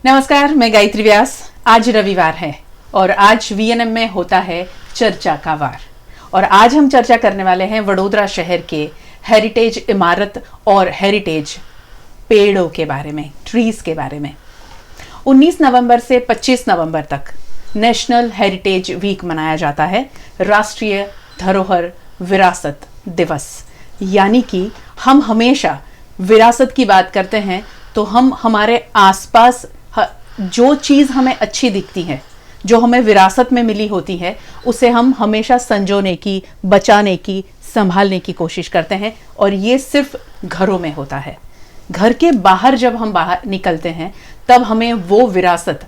नमस्कार, मैं गायत्री व्यास। आज रविवार है और आज वीएनएम में होता है चर्चा का वार। और आज हम चर्चा करने वाले हैं वडोदरा शहर के हेरिटेज इमारत और हेरिटेज पेड़ों के बारे में, ट्रीज के बारे में। 19 नवंबर से 25 नवंबर तक नेशनल हेरिटेज वीक मनाया जाता है, राष्ट्रीय धरोहर विरासत दिवस। यानी कि हम हमेशा विरासत की बात करते हैं तो हम हमारे आसपास जो चीज़ हमें अच्छी दिखती है, जो हमें विरासत में मिली होती है, उसे हम हमेशा संजोने की, बचाने की, संभालने की कोशिश करते हैं। और ये सिर्फ घरों में होता है। घर के बाहर जब हम बाहर निकलते हैं तब हमें वो विरासत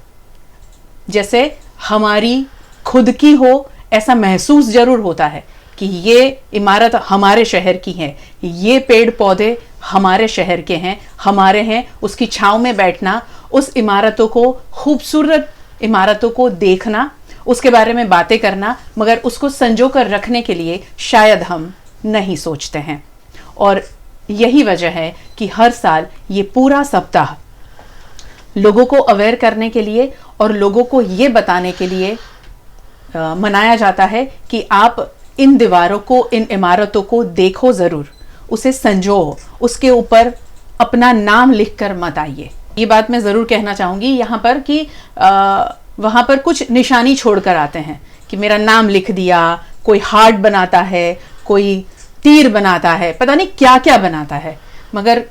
जैसे हमारी खुद की हो ऐसा महसूस जरूर होता है कि ये इमारत हमारे शहर की है, ये पेड़ पौधे हमारे शहर के हैं, हमारे हैं। उसकी छांव में बैठना, उस इमारतों को, खूबसूरत इमारतों को देखना, उसके बारे में बातें करना, मगर उसको संजो कर रखने के लिए शायद हम नहीं सोचते हैं। और यही वजह है कि हर साल ये पूरा सप्ताह लोगों को अवेयर करने के लिए और लोगों को ये बताने के लिए मनाया जाता है कि आप इन दीवारों को, इन इमारतों को देखो ज़रूर, उसे संजो, उसके ऊपर अपना नाम लिखकर मत आइए। ये बात मैं ज़रूर कहना चाहूँगी यहाँ पर कि वहाँ पर कुछ निशानी छोड़कर आते हैं कि मेरा नाम लिख दिया, कोई हार्ट बनाता है, कोई तीर बनाता है, पता नहीं क्या क्या बनाता है, मगर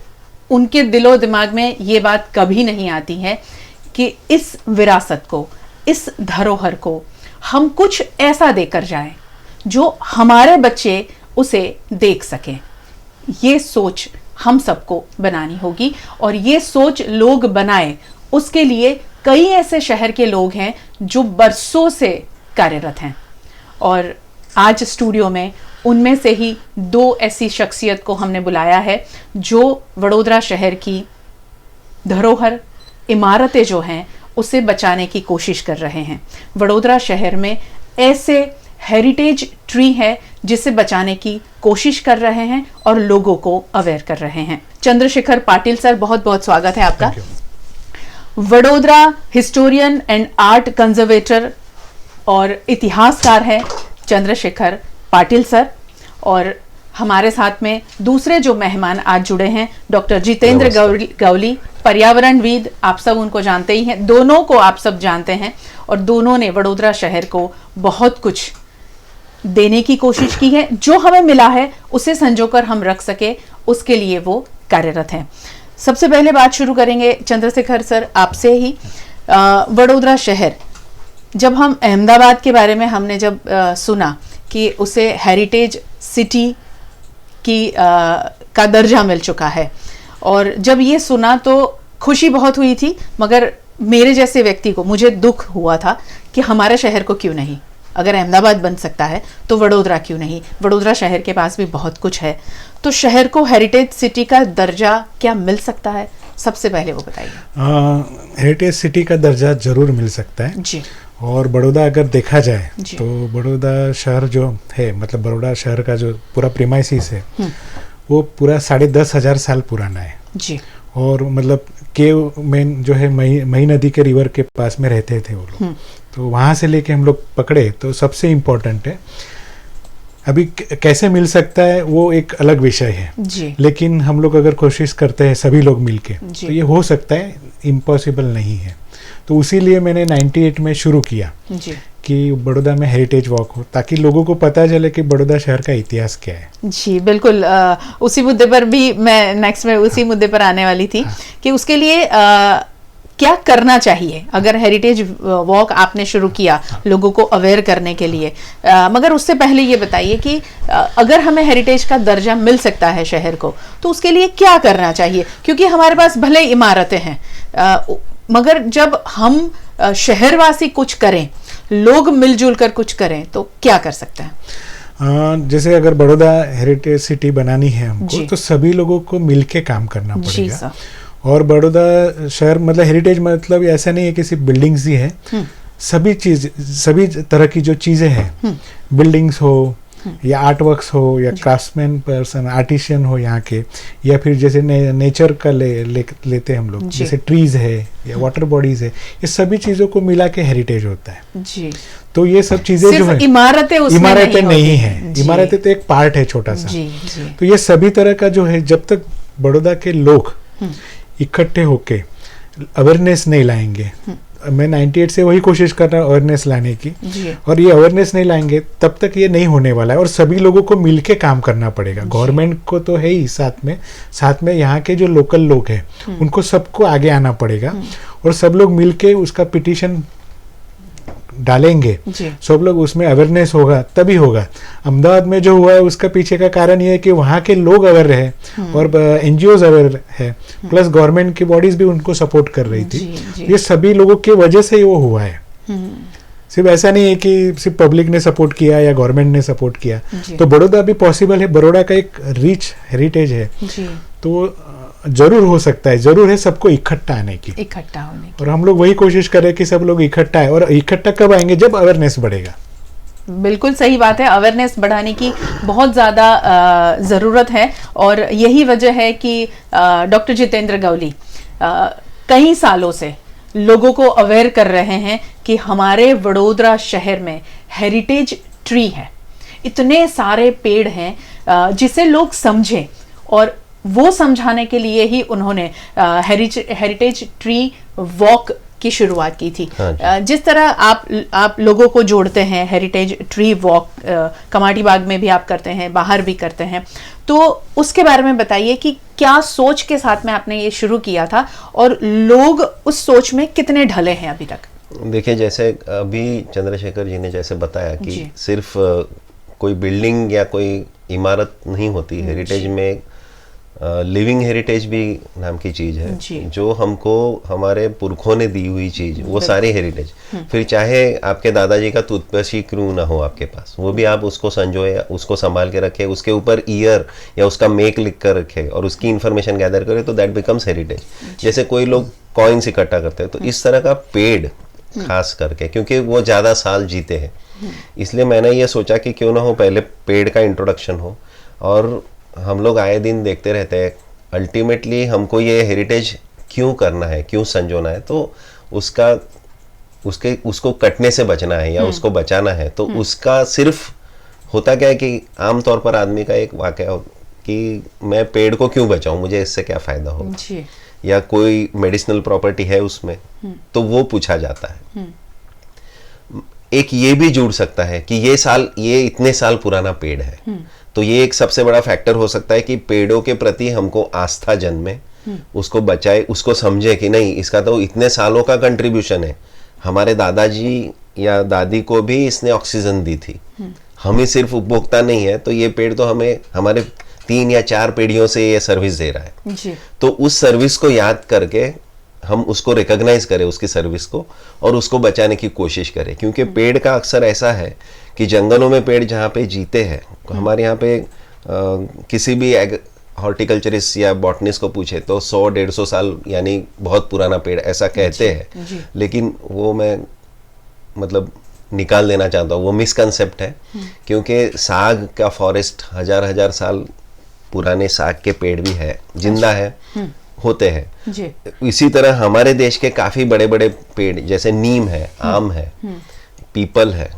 उनके दिलो दिमाग में ये बात कभी नहीं आती है कि इस विरासत को, इस धरोहर को हम कुछ ऐसा देकर जाएं जो हमारे बच्चे उसे देख सकें। ये सोच हम सबको बनानी होगी और ये सोच लोग बनाए, उसके लिए कई ऐसे शहर के लोग हैं जो बरसों से कार्यरत हैं। और आज स्टूडियो में उनमें से ही दो ऐसी शख्सियत को हमने बुलाया है जो वडोदरा शहर की धरोहर इमारतें जो हैं उसे बचाने की कोशिश कर रहे हैं। वडोदरा शहर में ऐसे हेरिटेज ट्री है जिसे बचाने की कोशिश कर रहे हैं और लोगों को अवेयर कर रहे हैं। चंद्रशेखर पाटिल सर, बहुत बहुत स्वागत है आपका। Vadodara historian and art conservator और इतिहासकार है चंद्रशेखर पाटिल सर। और हमारे साथ में दूसरे जो मेहमान आज जुड़े हैं, डॉक्टर जितेंद्र गवली, पर्यावरणविद, आप सब उनको जानते ही हैं, दोनों को आप सब जानते हैं और दोनों ने वडोदरा शहर को बहुत कुछ देने की कोशिश की है। जो हमें मिला है उसे संजोकर हम रख सके, उसके लिए वो कार्यरत हैं। सबसे पहले बात शुरू करेंगे चंद्रशेखर सर आपसे ही। वडोदरा शहर, जब हम अहमदाबाद के बारे में हमने जब सुना कि उसे हेरिटेज सिटी की का दर्जा मिल चुका है, और जब ये सुना तो खुशी बहुत हुई थी, मगर मेरे जैसे व्यक्ति को, मुझे दुख हुआ था कि हमारे शहर को क्यों नहीं, अगर अहमदाबाद बन सकता है तो वडोदरा क्यों नहीं। वडोदरा शहर के पास भी बहुत कुछ है, तो शहर को हेरिटेज सिटी का दर्जा क्या मिल सकता है? सबसे पहले वो बताइए। हेरिटेज सिटी का दर्जा जरूर मिल सकता है जी। और बड़ौदा अगर देखा जाए तो बड़ौदा शहर जो है, मतलब बड़ौदा शहर का जो पूरा प्रीमाइसिस है वो पूरा 10,500 साल पुराना है जी। और मतलब केव में जो है मई नदी के रिवर के पास में रहते थे वो लोग, तो वहाँ से लेके हम लोग पकड़े तो सबसे इम्पोर्टेंट है। अभी कैसे मिल सकता है वो एक अलग विषय है जी। लेकिन हम लोग अगर कोशिश करते हैं सभी लोग मिलके तो ये हो सकता है, इम्पॉसिबल नहीं है। तो उसीलिए मैंने 98 में शुरू किया जी कि बड़ौदा में हेरिटेज वॉक हो, ताकि लोगों को पता चले कि बड़ौदा शहर का इतिहास क्या है। जी बिल्कुल। उसी मुद्दे पर भी मैं नेक्स्ट में उसी मुद्दे पर आने वाली थी कि उसके लिए क्या करना चाहिए अगर हेरिटेज वॉक आपने शुरू किया लोगों को अवेयर करने के लिए। मगर उससे पहले ये बताइए कि अगर हमें हेरिटेज का दर्जा मिल सकता है शहर को, तो उसके लिए क्या करना चाहिए? क्योंकि हमारे पास भले इमारतें हैं, मगर जब हम शहरवासी कुछ करें, लोग मिलजुल कर कुछ करें, तो क्या कर सकते हैं? जैसे अगर बड़ौदा हेरिटेज सिटी बनानी है हमको, तो सभी लोगों को मिलके काम करना पड़ेगा। और बड़ौदा शहर मतलब हेरिटेज मतलब ऐसा नहीं है कि सिर्फ बिल्डिंग्स ही है, सभी तरह की जो चीजें हैं, बिल्डिंग्स हो, या आर्ट वर्क्स हो या क्राफ्ट्समैन पर्सन आर्टिशियन हो यहाँ के, या फिर जैसे नेचर का लेते हैं हम लोग, जैसे ट्रीज है या वाटर बॉडीज है, ये सभी चीज़ों को मिला के हेरिटेज होता है जी। तो ये सब चीज़ें जो है इमारतें नहीं है, इमारतें तो एक पार्ट है छोटा सा जी। तो ये सभी तरह का जो है, जब तक बड़ौदा के लोग इकट्ठे होके अवेयरनेस नहीं लाएंगे, मैं 98 से वही कोशिश कर रहा हूँ अवेयरनेस लाने की, और ये अवेयरनेस नहीं लाएंगे तब तक ये नहीं होने वाला है। और सभी लोगों को मिलके काम करना पड़ेगा, गवर्नमेंट को तो है ही, साथ में यहाँ के जो लोकल लोग हैं उनको सबको आगे आना पड़ेगा, और सब लोग मिलके उसका पिटीशन डालेंगे, सब लोग उसमें अवेयरनेस होगा तभी होगा। अहमदाबाद में जो हुआ है उसका पीछे का कारण ये है कि वहाँ के लोग अवेयर रहे और एनजीओज अवेयर है, प्लस गवर्नमेंट की बॉडीज भी उनको सपोर्ट कर रही थी। ये सभी लोगों की वजह से वो हुआ है, सिर्फ ऐसा नहीं है कि सिर्फ पब्लिक ने सपोर्ट किया या गवर्नमेंट ने सपोर्ट किया। तो बड़ौदा भी पॉसिबल है, बड़ौदा का एक रिच हेरिटेज है, तो जरूर हो सकता है, जरूर है सबको इकट्ठा होने की। और हम लोग वही कोशिश कर रहे हैं कि सब लोग इकट्ठा है, और इकट्ठा कब आएंगे, जब अवेयरनेस बढ़ेगा। बिल्कुल सही बात है, अवेयरनेस बढ़ाने की बहुत ज़्यादा ज़रूरत है, और यही वजह है कि डॉक्टर जितेंद्र गवली कई सालों से लोगों को अवेयर कर रहे हैं कि हमारे वडोदरा शहर में हेरिटेज ट्री है, इतने सारे पेड़ हैं जिसे लोग समझें, और वो समझाने के लिए ही उन्होंने हेरिटेज ट्री वॉक की शुरुआत की थी। जिस तरह आप लोगों को जोड़ते हैं, हेरिटेज ट्री वॉक कमाटी बाग में भी आप करते हैं, बाहर भी करते हैं, तो उसके बारे में बताइए कि क्या सोच के साथ में आपने ये शुरू किया था, और लोग उस सोच में कितने ढले हैं अभी तक? देखिए, जैसे अभी चंद्रशेखर जी ने जैसे बताया कि सिर्फ कोई बिल्डिंग या कोई इमारत नहीं होती, हेरिटेज में लिविंग हेरिटेज भी नाम की चीज है, जो हमको हमारे पुरखों ने दी हुई चीज, वो सारी हेरिटेज। फिर चाहे आपके दादाजी का टूथब्रश ही क्यों ना हो आपके पास, वो भी आप उसको संजोए, उसको संभाल के रखे, उसके ऊपर ईयर या उसका मेक लिख कर रखे और उसकी इंफॉर्मेशन गैदर करे, तो दैट बिकम्स हेरिटेज। जैसे कोई लोग कॉइन्स इकट्ठा करते हैं, तो इस तरह का पेड़ खास करके, क्योंकि वो ज्यादा साल जीते हैं, इसलिए मैंने ये सोचा कि क्यों ना हो पहले पेड़ का इंट्रोडक्शन हो। और हम लोग आए दिन देखते रहते हैं, अल्टीमेटली हमको ये हेरिटेज क्यों करना है, क्यों संजोना है, तो उसको कटने से बचना है या उसको बचाना है। तो उसका सिर्फ होता क्या है कि आमतौर पर आदमी का एक वाकया कि मैं पेड़ को क्यों बचाऊं, मुझे इससे क्या फायदा होगा, या कोई मेडिसिनल प्रॉपर्टी है उसमें, तो वो पूछा जाता है। एक ये भी जुड़ सकता है कि ये इतने साल पुराना पेड़ है, तो ये एक सबसे बड़ा फैक्टर हो सकता है कि पेड़ों के प्रति हमको आस्था जन्मे, उसको बचाए, उसको समझे कि नहीं, इसका तो इतने सालों का कंट्रीब्यूशन है, हमारे दादाजी या दादी को भी इसने ऑक्सीजन दी थी, हम ही सिर्फ उपभोक्ता नहीं है, तो ये पेड़ तो हमें हमारे 3 या 4 पीढ़ियों से ये सर्विस दे रहा है जी। तो उस सर्विस को याद करके हम उसको रिकॉग्नाइज करें, उसकी सर्विस को, और उसको बचाने की कोशिश करें। क्योंकि पेड़ का अक्सर ऐसा है कि जंगलों में पेड़ जहाँ पे जीते हैं, हमारे यहाँ पे किसी भी हॉर्टिकल्चरिस्ट या बॉटनिस्ट को पूछे तो 100-150 साल यानी बहुत पुराना पेड़ ऐसा कहते हैं, लेकिन वो मैं मतलब निकाल देना चाहता हूँ, वो मिसकंसेप्ट है। क्योंकि साग का फॉरेस्ट हजार साल पुराने साग के पेड़ भी है, जिंदा है, होते हैं। इसी तरह हमारे देश के काफी बड़े बड़े पेड़ जैसे नीम है, आम है, पीपल है,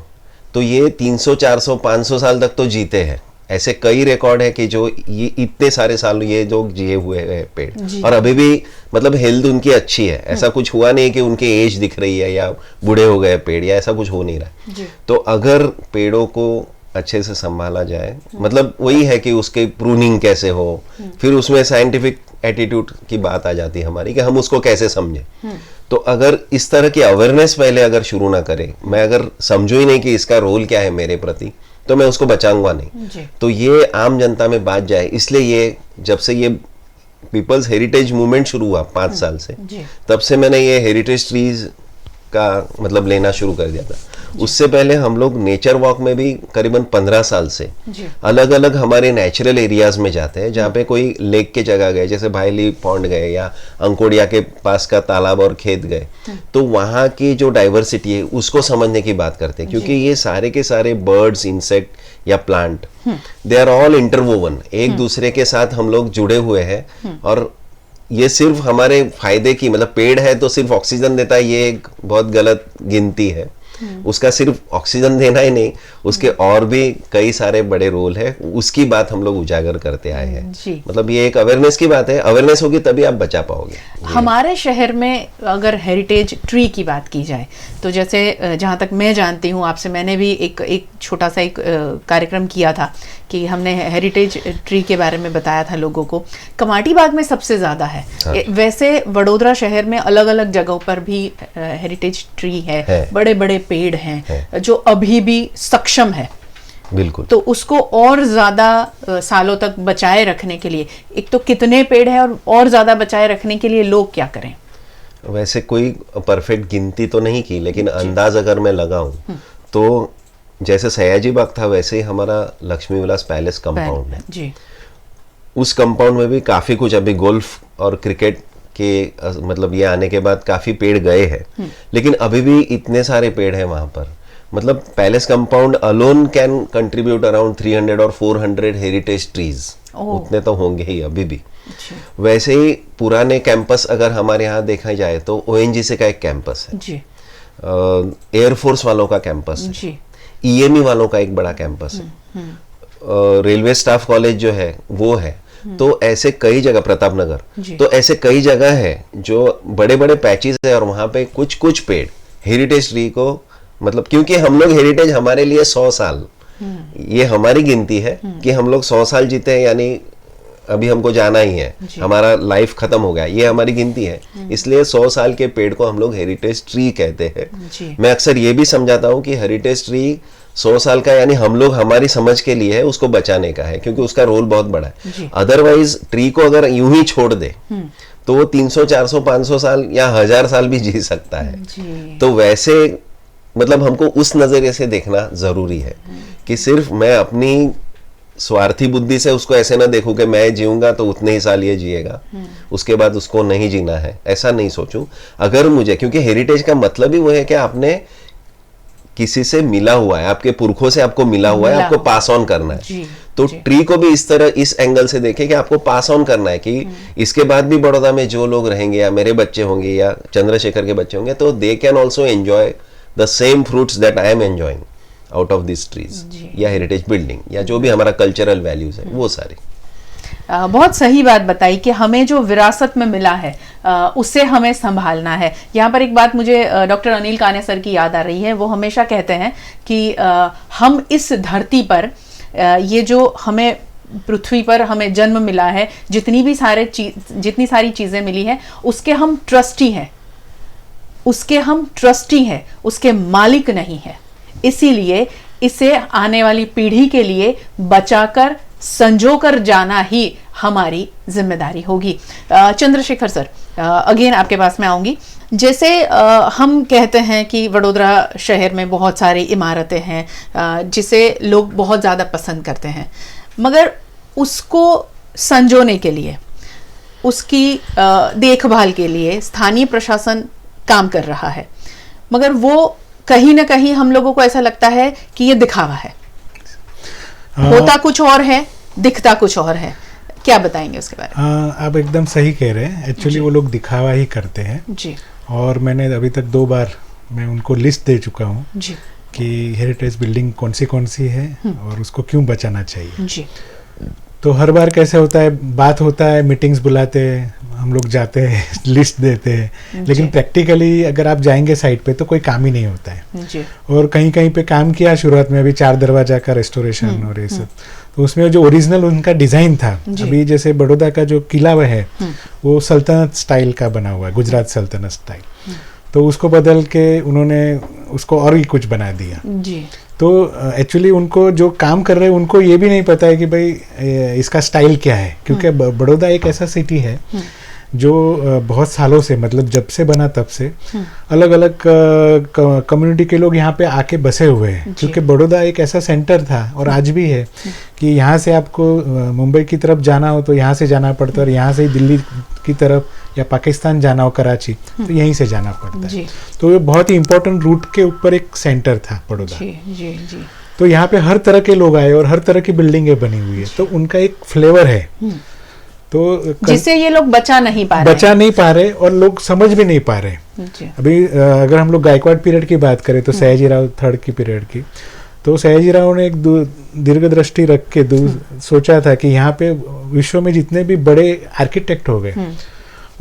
तो ये 300, 400, 500 साल तक तो जीते हैं। ऐसे कई रिकॉर्ड है कि जो ये इतने सारे साल ये जो जिए हुए हैं पेड़, और अभी भी मतलब हेल्थ उनकी अच्छी है, ऐसा कुछ हुआ नहीं कि उनकी एज दिख रही है या बूढ़े हो गए पेड़, या ऐसा कुछ हो नहीं रहा। तो अगर पेड़ों को अच्छे से संभाला जाए, मतलब वही है कि उसके प्रूनिंग कैसे हो, फिर उसमें साइंटिफिक एटीट्यूड की बात आ जाती है हमारी कि हम उसको कैसे समझें। तो अगर इस तरह की अवेयरनेस पहले अगर शुरू ना करें, मैं अगर समझूं ही नहीं कि इसका रोल क्या है मेरे प्रति, तो मैं उसको बचाऊंगा नहीं। तो ये आम जनता में बात जाए, इसलिए ये जब से ये पीपल्स हेरिटेज मूवमेंट शुरू हुआ 5 साल से, तब से मैंने ये हेरिटेज ट्रीज का मतलब लेना शुरू कर दिया था। उससे पहले हम लोग नेचर वॉक में भी करीबन 15 साल से अलग अलग हमारे नेचुरल एरियाज में जाते हैं, जहाँ पे कोई लेक के जगह गए, जैसे भाईली पॉन्ड गए या अंकोडिया के पास का तालाब और खेत गए, तो वहाँ की जो डाइवर्सिटी है उसको समझने की बात करते हैं, क्योंकि ये सारे के सारे बर्ड्स, इंसेक्ट या plant, they are all interwoven, एक दूसरे के साथ हम लोग जुड़े हुए हैं। और ये सिर्फ हमारे फायदे की, मतलब पेड़ है तो सिर्फ ऑक्सीजन देता है, ये एक बहुत गलत गिनती है। उसका सिर्फ ऑक्सीजन देना ही नहीं, उसके और भी कई सारे बड़े रोल है, उसकी बात हम लोग उजागर करते आए हैं। मतलब ये एक अवेयरनेस की बात है, अवेयरनेस होगी तभी आप बचा पाओगे। हमारे शहर में अगर हेरिटेज ट्री की बात की जाए तो जैसे जहाँ तक मैं जानती हूँ आपसे, मैंने भी एक छोटा सा एक कार्यक्रम किया था कि हमने हेरिटेज ट्री के बारे में बताया था लोगों को। कमाटी बाग में सबसे ज़्यादा है। हाँ। वैसे वडोदरा शहर में अलग अलग जगहों पर भी हेरिटेज ट्री है, बड़े बड़े पेड़ हैं जो अभी भी सक्षम है। बिल्कुल। तो उसको और ज्यादा सालों तक बचाए रखने के लिए, एक तो कितने पेड़ है और ज्यादा बचाए रखने के लिए लोग क्या करें? वैसे कोई परफेक्ट गिनती तो नहीं की, लेकिन अंदाज अगर मैं लगाऊं तो जैसे सयाजी बाग था, वैसे ही हमारा लक्ष्मी विलास पैलेस कंपाउंड है जी। उस कंपाउंड में भी काफी कुछ, अभी गोल्फ और क्रिकेट के मतलब ये आने के बाद काफी पेड़ गए हैं, लेकिन अभी भी इतने सारे पेड़ हैं वहां पर। मतलब palace compound alone can contribute around 300 और 400 हेरिटेज ट्रीज, उतने तो होंगे ही अभी भी। वैसे ही पुराने कैंपस अगर हमारे यहाँ देखा जाए तो ONGC का एक कैंपस है, एयरफोर्स वालों का कैंपस है, EME वालों का एक बड़ा कैंपस है, रेलवे स्टाफ कॉलेज जो है वो है। तो ऐसे कई जगह, प्रतापनगर, तो ऐसे कई जगह है जो बड़े बड़े पैचेस है और वहां पे कुछ कुछ पेड़ हेरिटेज ट्री को, मतलब क्योंकि हम लोग हेरिटेज हमारे लिए 100 साल, ये हमारी गिनती है कि हम लोग 100 साल जीते हैं, यानी अभी हमको जाना ही है, हमारा लाइफ खत्म हो गया, ये हमारी गिनती है। इसलिए 100 साल के पेड़ को हम लोग हेरिटेज ट्री कहते हैं। मैं अक्सर ये भी समझाता हूँ कि हेरिटेज ट्री 100 साल का, यानी हम लोग हमारी समझ के लिए है, उसको बचाने का है, क्योंकि उसका रोल बहुत बड़ा है। अदरवाइज ट्री को अगर यूं ही छोड़ दे तो वो 300, 400, 500 साल या 1000 साल भी जी सकता है। तो वैसे मतलब हमको उस नजरिए से देखना जरूरी है कि सिर्फ मैं अपनी स्वार्थी बुद्धि से उसको ऐसे ना देखूं कि मैं जीऊंगा तो उतने ही साल ये जिएगा, उसके बाद उसको नहीं जीना है, ऐसा नहीं सोचूं। अगर मुझे, क्योंकि हेरिटेज का मतलब ही वो है कि आपने किसी से मिला हुआ है, आपके पुरखों से आपको मिला हुआ है, आपको पास ऑन करना है। तो ट्री को भी इस तरह, इस एंगल से देखें कि आपको पास ऑन करना है, कि इसके बाद भी बड़ौदा में जो लोग रहेंगे या मेरे बच्चे होंगे या चंद्रशेखर के बच्चे होंगे, तो they can also enjoy the same fruits that I am enjoying out of this trees या हेरिटेज बिल्डिंग या जो भी हमारा कल्चरल वैल्यूज है वो सारे। बहुत सही बात बताई कि हमें जो विरासत में मिला है उसे हमें संभालना है। यहाँ पर एक बात मुझे डॉक्टर अनिल काने सर की याद आ रही है। वो हमेशा कहते हैं कि हम इस धरती पर ये जो हमें पृथ्वी पर हमें जन्म मिला है, जितनी सारी चीजें मिली हैं, उसके हम ट्रस्टी हैं, उसके मालिक नहीं है। इसीलिए इसे आने वाली पीढ़ी के लिए बचाकर संजोकर जाना ही हमारी जिम्मेदारी होगी। चंद्रशेखर सर, अगेन आपके पास में आऊंगी। जैसे हम कहते हैं कि वडोदरा शहर में बहुत सारी इमारतें हैं जिसे लोग बहुत ज़्यादा पसंद करते हैं, मगर उसको संजोने के लिए, उसकी देखभाल के लिए स्थानीय प्रशासन काम कर रहा है, मगर वो कहीं ना कहीं हम लोगों को ऐसा लगता है कि ये दिखावा है, होता कुछ और है, दिखता कुछ और है। क्या बताएंगे उसके बारे में? आप एकदम सही कह रहे हैं। एक्चुअली वो लोग दिखावा ही करते हैं जी। और मैंने अभी तक 2 बार मैं उनको लिस्ट दे चुका हूँ कि हेरिटेज बिल्डिंग कौन सी है और उसको क्यों बचाना चाहिए जी। तो हर बार कैसे होता है, बात होता है, मीटिंग्स बुलाते हैं, हम लोग जाते हैं, लिस्ट देते हैं, लेकिन प्रैक्टिकली अगर आप जाएंगे साइट पे तो कोई काम ही नहीं होता है जी। और कहीं पे काम किया शुरुआत में, अभी 4 दरवाजा का रेस्टोरेशन और ये सब, तो उसमें जो ओरिजिनल उनका डिजाइन था, अभी जैसे बड़ौदा का जो किला वह है वो सल्तनत स्टाइल का बना हुआ है, गुजरात सल्तनत स्टाइल, तो उसको बदल के उन्होंने उसको और भी कुछ बना दिया जी। तो एक्चुअली उनको जो काम कर रहे हैं उनको ये भी नहीं पता है कि भाई इसका स्टाइल क्या है, क्योंकि बड़ौदा एक ऐसा सिटी है जो बहुत सालों से, मतलब जब से बना तब से अलग अलग कम्युनिटी के लोग यहाँ पे आके बसे हुए हैं, क्योंकि बड़ौदा एक ऐसा सेंटर था और आज भी है कि यहाँ से आपको मुंबई की तरफ जाना हो तो यहाँ से जाना पड़ता है, और यहाँ से दिल्ली की तरफ या पाकिस्तान जाना हो, कराची, तो यहीं से जाना पड़ता है। तो ये बहुत ही इम्पोर्टेंट रूट के ऊपर एक सेंटर था बड़ौदा। जी। तो यहाँ पे हर तरह के लोग आए और हर तरह की बिल्डिंगें बनी हुई है, तो उनका एक फ्लेवर है, तो जिसे ये लोग बचा नहीं पा रहे और लोग समझ भी नहीं पा रहे। अभी अगर हम लोग गायकवाड़ पीरियड की बात करें तो सयाजीराव थर्ड की पीरियड की, तो सयाजीराव ने एक दीर्घ दृष्टि रख के सोचा था कि यहाँ पे विश्व में जितने भी बड़े आर्किटेक्ट हो गए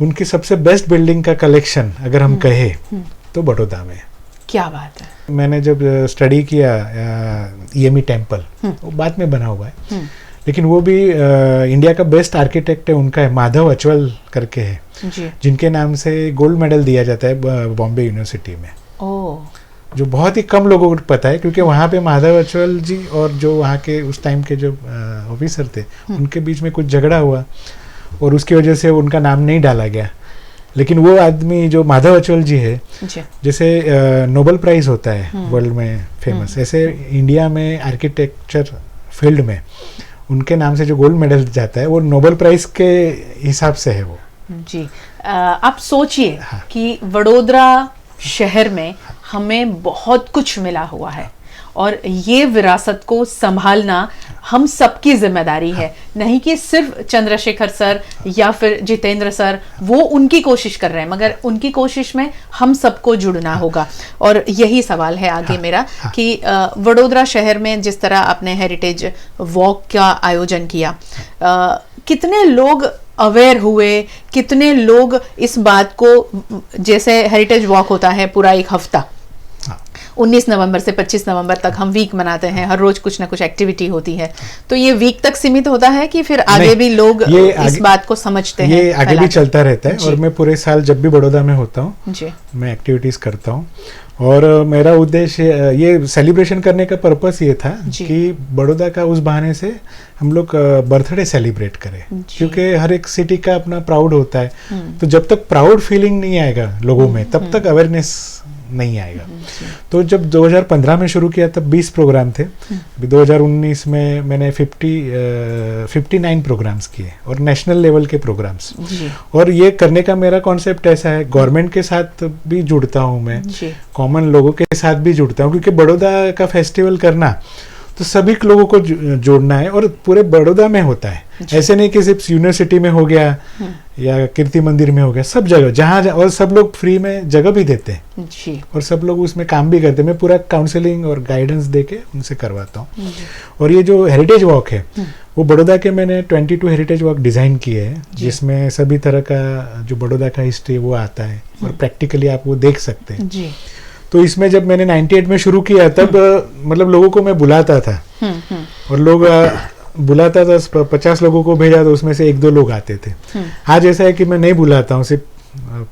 उनकी सबसे बेस्ट बिल्डिंग का कलेक्शन अगर हम कहें तो बड़ौदा में। क्या बात है। मैंने जब स्टडी किया ईएमई टेम्पल, वो बाद में बना हुआ है, लेकिन वो भी इंडिया का बेस्ट आर्किटेक्ट है, उनका है, माधव अचवल करके है, जिनके नाम से गोल्ड मेडल दिया जाता है बॉम्बे यूनिवर्सिटी में। जो बहुत ही कम लोगों को पता है, क्योंकि वहाँ पे माधव अचवल जी और जो वहाँ के उस टाइम के जो ऑफिसर थे उनके बीच में कुछ झगड़ा हुआ और उसकी वजह से उनका नाम नहीं डाला गया। लेकिन वो आदमी जो माधव अचवल जी है, जैसे नोबेल प्राइज होता है वर्ल्ड में फेमस, ऐसे इंडिया में आर्किटेक्चर फील्ड में उनके नाम से जो गोल्ड मेडल जाता है वो नोबेल प्राइज के हिसाब से है वो। जी आप सोचिए कि वडोदरा शहर में हमें बहुत कुछ मिला हुआ है और ये विरासत को संभालना हम सबकी जिम्मेदारी है। नहीं कि सिर्फ चंद्रशेखर सर या फिर जितेंद्र सर वो उनकी कोशिश कर रहे हैं, मगर उनकी कोशिश में हम सबको जुड़ना होगा। और यही सवाल है आगे मेरा कि वडोदरा शहर में जिस तरह आपने हेरिटेज वॉक का आयोजन किया, कितने लोग अवेयर हुए, कितने लोग इस बात को, जैसे हेरिटेज वॉक होता है पूरा एक हफ्ता, 19 नवंबर से 25 नवंबर तक हम वीक मनाते हैं, हर रोज कुछ ना कुछ एक्टिविटी होती है, तो ये वीक तक सीमित होता है कि फिर आगे भी लोग इस बात को समझते हैं? ये आगे भी चलता रहता है और मैं पूरे साल जब भी बड़ौदा में होता हूँ मैं एक्टिविटीज करता हूँ। और मेरा उद्देश्य ये सेलिब्रेशन करने का पर्पस ये था कि बड़ौदा का उस बहाने से हम लोग बर्थडे सेलिब्रेट करें, क्योंकि हर एक सिटी का अपना प्राउड होता है, तो जब तक प्राउड फीलिंग नहीं आएगा लोगों में तब तक अवेयरनेस नहीं आएगा। तो जब 2015 में शुरू किया तब 20 प्रोग्राम थे, अभी 2019 में मैंने 59 प्रोग्राम्स किए और नेशनल लेवल के प्रोग्राम्स। और ये करने का मेरा कॉन्सेप्ट ऐसा है, गवर्नमेंट के साथ भी जुड़ता हूँ मैं, कॉमन लोगों के साथ भी जुड़ता हूँ, क्योंकि बड़ौदा का फेस्टिवल करना तो सभी लोगों को जोड़ना है और पूरे बड़ौदा में होता है, ऐसे नहीं कि सिर्फ यूनिवर्सिटी में हो गया या कीर्ति मंदिर में हो गया, सब जगह जहाँ और सब लोग फ्री में जगह भी देते हैं जी। और सब लोग उसमें काम भी करते हैं, मैं पूरा काउंसलिंग और गाइडेंस देके उनसे करवाता हूँ। और ये जो हेरिटेज वॉक है वो बड़ौदा के मैंने 22 हेरिटेज वॉक डिजाइन किए हैं, जिसमें सभी तरह का जो बड़ौदा का हिस्ट्री वो आता है और प्रैक्टिकली आप वो देख सकते हैं जी। तो इसमें जब मैंने 98 में शुरू किया तब मतलब लोगों को मैं बुलाता था और लोग बुलाता था, 50 लोगों को भेजा तो उसमें से 1-2 लोग आते थे। आज ऐसा है कि मैं नहीं बुलाता हूँ, सिर्फ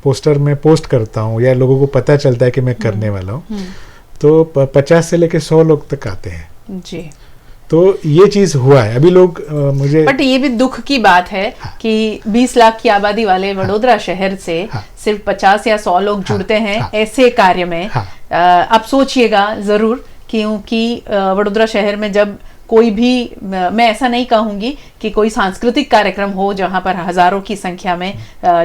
पोस्टर में पोस्ट करता हूँ या लोगों को पता चलता है कि मैं करने वाला हूँ, तो 50 से लेके 100 लोग तक आते हैं जी। तो ये चीज हुआ है अभी लोग मुझे, बट ये भी दुख की बात है कि 20 लाख की आबादी वाले वडोदरा शहर से सिर्फ 50 या 100 लोग जुड़ते हैं ऐसे कार्य में। आप सोचिएगा जरूर, क्योंकि वडोदरा शहर में जब कोई भी, मैं ऐसा नहीं कहूंगी कि कोई सांस्कृतिक कार्यक्रम हो जहां पर हजारों की संख्या में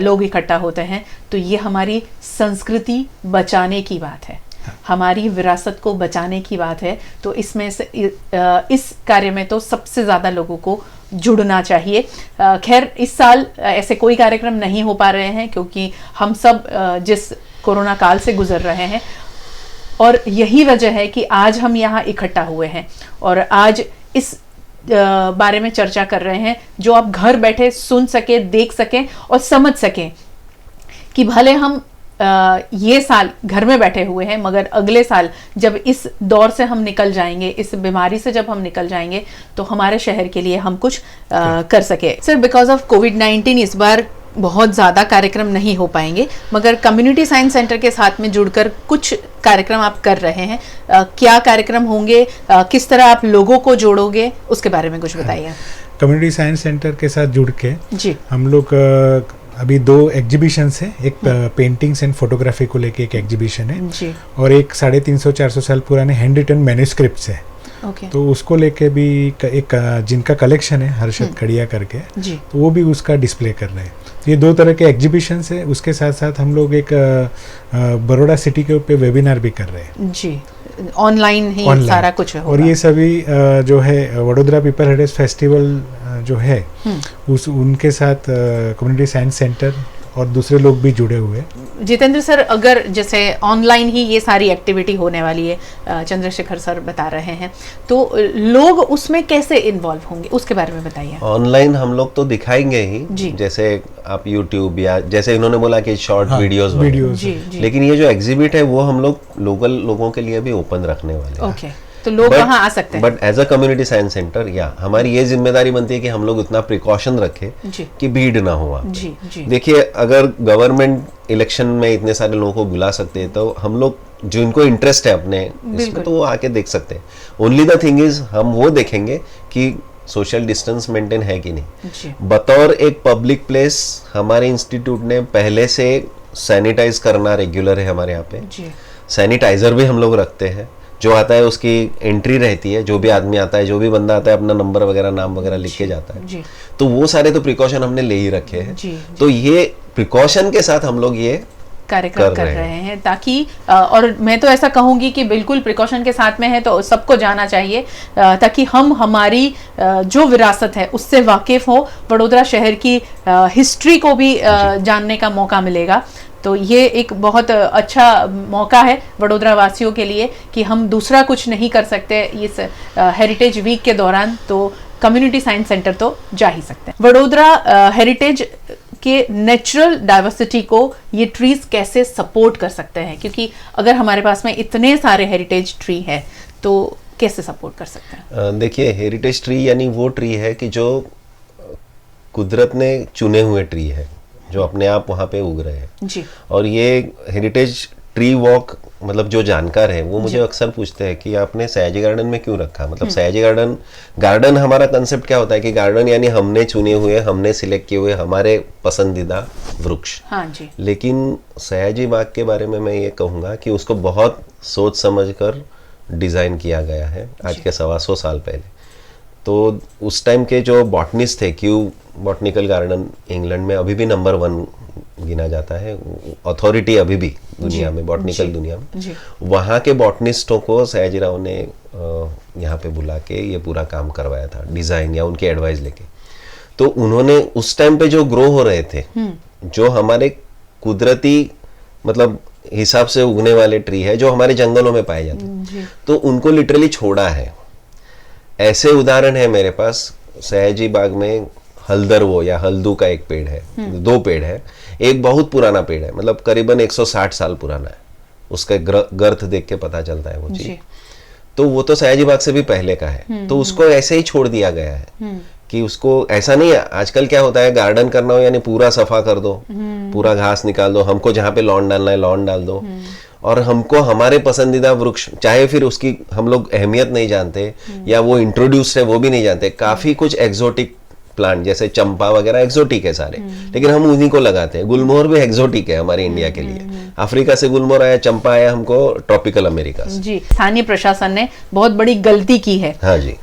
लोग इकट्ठा होते हैं, तो ये हमारी संस्कृति बचाने की बात है, हमारी विरासत को बचाने की बात है। तो इसमें से इस कार्य में तो सबसे ज़्यादा लोगों को जुड़ना चाहिए। खैर इस साल ऐसे कोई कार्यक्रम नहीं हो पा रहे हैं क्योंकि हम सब जिस कोरोना काल से गुजर रहे हैं, और यही वजह है कि आज हम यहाँ इकट्ठा हुए हैं और आज इस बारे में चर्चा कर रहे हैं, जो आप घर बैठे सुन सके, देख सकें और समझ सकें कि भले हम ये साल घर में बैठे हुए हैं, मगर अगले साल जब इस दौर से हम निकल जाएंगे, इस बीमारी से जब हम निकल जाएंगे, तो हमारे शहर के लिए हम कुछ कर सके। सिर्फ बिकॉज ऑफ कोविड-19 इस बार बहुत ज़्यादा कार्यक्रम नहीं हो पाएंगे, मगर कम्युनिटी साइंस सेंटर के साथ में जुड़कर कुछ कार्यक्रम आप कर रहे हैं। क्या कार्यक्रम होंगे, किस तरह आप लोगों को जोड़ोगे, उसके बारे में कुछ बताइए। कम्युनिटी साइंस सेंटर के साथ जुड़ के जी हम लोग अभी 2 एग्जीबिशंस है, एक पेंटिंग्स एंड फोटोग्राफी को लेके एक एग्जीबिशन है जी। और एक 350-400 साल पुराने हैंड रिटन मैन्युस्क्रिप्ट्स है। ओके। तो उसको लेके भी एक जिनका कलेक्शन है हर्षद खड़िया करके, जी। तो वो भी उसका डिस्प्ले कर रहे हैं। ये 2 तरह के एग्जीबिशंस है। उसके साथ साथ हम लोग एक बड़ौदा सिटी के ऊपर वेबिनार भी कर रहे हैं जी, ऑनलाइन ही सारा कुछ होगा। और ये सभी जो है वडोदरा पीपल हेरिटेज फेस्टिवल जो है उनके साथ कम्युनिटी साइंस सेंटर और दूसरे लोग भी जुड़े हुए हैं। जितेंद्र सर, अगर जैसे ऑनलाइन ही ये सारी एक्टिविटी होने वाली है, चंद्रशेखर सर बता रहे हैं, तो लोग उसमें कैसे इन्वॉल्व होंगे, उसके बारे में बताइए। ऑनलाइन हम लोग तो दिखाएंगे ही, जैसे आप यूट्यूब या जैसे इन्होंने बोला कि शॉर्ट वीडियोस, लेकिन ये जो एग्जिबिट है वो हम लोग लोकल लोगों के लिए भी ओपन रखने वाले हैं। ओके, तो लोग वहां आ सकते हैं। But as a community science centre या हमारी ये जिम्मेदारी बनती है कि हम लोग उतना प्रिकॉशन रखें कि भीड़ ना हो वहाँ पे। देखिए, अगर गवर्नमेंट इलेक्शन में इतने सारे लोगों को बुला सकते हैं तो हम लोग जिनको इंटरेस्ट है अपने इसमें तो वो आके देख सकते हैं। ओनली द थिंग इज हम वो देखेंगे कि सोशल डिस्टेंस मेंटेन है कि नहीं। बतौर एक पब्लिक प्लेस हमारे इंस्टीट्यूट ने पहले से सैनिटाइज करना रेगुलर है हमारे यहाँ पे। सैनिटाइजर भी हम लोग रखते हैं, जो आता है उसकी एंट्री रहती है, जो भी आदमी आता है, जो भी बंदा आता है अपना नंबर वगैरह नाम वगैरह लिख के जाता है। तो वो सारे तो प्रिकॉशन हमने ले ही रखे हैं। तो ये प्रिकॉशन के साथ हम लोग ये कार्यक्रम कर रहे हैं ताकि और मैं तो ऐसा कहूंगी कि बिल्कुल प्रिकॉशन के साथ में है, तो सबको जाना चाहिए ताकि हम हमारी जो विरासत है उससे वाकिफ हो, वडोदरा शहर की हिस्ट्री को भी जानने का मौका मिलेगा। तो ये एक बहुत अच्छा मौका है वडोदरा वासियों के लिए कि हम दूसरा कुछ नहीं कर सकते इस हेरिटेज वीक के दौरान, तो कम्युनिटी साइंस सेंटर तो जा ही सकते हैं। वडोदरा हेरिटेज के नेचुरल डाइवर्सिटी को ये ट्रीज कैसे सपोर्ट कर सकते हैं, क्योंकि अगर हमारे पास में इतने सारे हेरिटेज ट्री है तो कैसे सपोर्ट कर सकते हैं? देखिए, हेरिटेज ट्री यानी वो ट्री है कि जो कुदरत ने चुने हुए ट्री है, जो अपने आप वहाँ पे उग रहे हैं जी। और ये हेरिटेज ट्री वॉक, मतलब जो जानकार है वो मुझे अक्सर पूछते हैं कि आपने सयाजी गार्डन में क्यों रखा। मतलब सयाजी गार्डन हमारा कंसेप्ट क्या होता है कि गार्डन यानी हमने चुने हुए, हमने सिलेक्ट किए हुए हमारे पसंदीदा वृक्ष। हाँ जी। लेकिन सयाजी बाग के बारे में मैं ये कहूँगा कि उसको बहुत सोच समझ कर डिज़ाइन किया गया है आज के 125 साल पहले। तो उस टाइम के जो बॉटनिस्ट थे, क्यू बॉटनिकल गार्डन इंग्लैंड में अभी भी नंबर 1 गिना जाता है, अथॉरिटी अभी भी दुनिया में, बॉटनिकल दुनिया में। वहाँ के बॉटनिस्टों को सयाजीराव ने यहाँ पे बुला के ये पूरा काम करवाया था, डिज़ाइन या उनकी एडवाइस लेके। तो उन्होंने उस टाइम पे जो ग्रो हो रहे थे, जो हमारे कुदरती मतलब हिसाब से उगने वाले ट्री है, जो हमारे जंगलों में पाए जाते, तो उनको लिटरली छोड़ा है। ऐसे उदाहरण है मेरे पास, सयाजी बाग में हल्दरवो या हल्दू का एक पेड़ है, 2 पेड़ है। एक बहुत पुराना पेड़ है, मतलब करीबन 160 साल पुराना है, उसका गर्थ देख के पता चलता है वो चीज। तो वो तो सयाजी बाग से भी पहले का है, तो उसको ऐसे ही छोड़ दिया गया है कि उसको ऐसा नहीं है। आजकल क्या होता है, गार्डन करना हो यानी पूरा सफा कर दो, पूरा घास निकाल दो, हमको जहाँ पे लॉन डालना है लॉन डाल दो, और हमको हमारे पसंदीदा वृक्ष, चाहे फिर उसकी हम लोग अहमियत नहीं जानते या वो इंट्रोड्यूस्ड है वो भी नहीं जानते। काफी कुछ एक्सोटिक प्लांट जैसे चंपा वगैरह एक्सोटिक है सारे, लेकिन हम उन्हीं को लगाते हैं। गुलमोहर भी एक्सोटिक है हमारे इंडिया के लिए, अफ्रीका से गुलमोहर आया, चंपा आया हमको ट्रॉपिकल अमेरिका से। जी, स्थानीय प्रशासन ने बहुत बड़ी गलती की है। हाँ जी।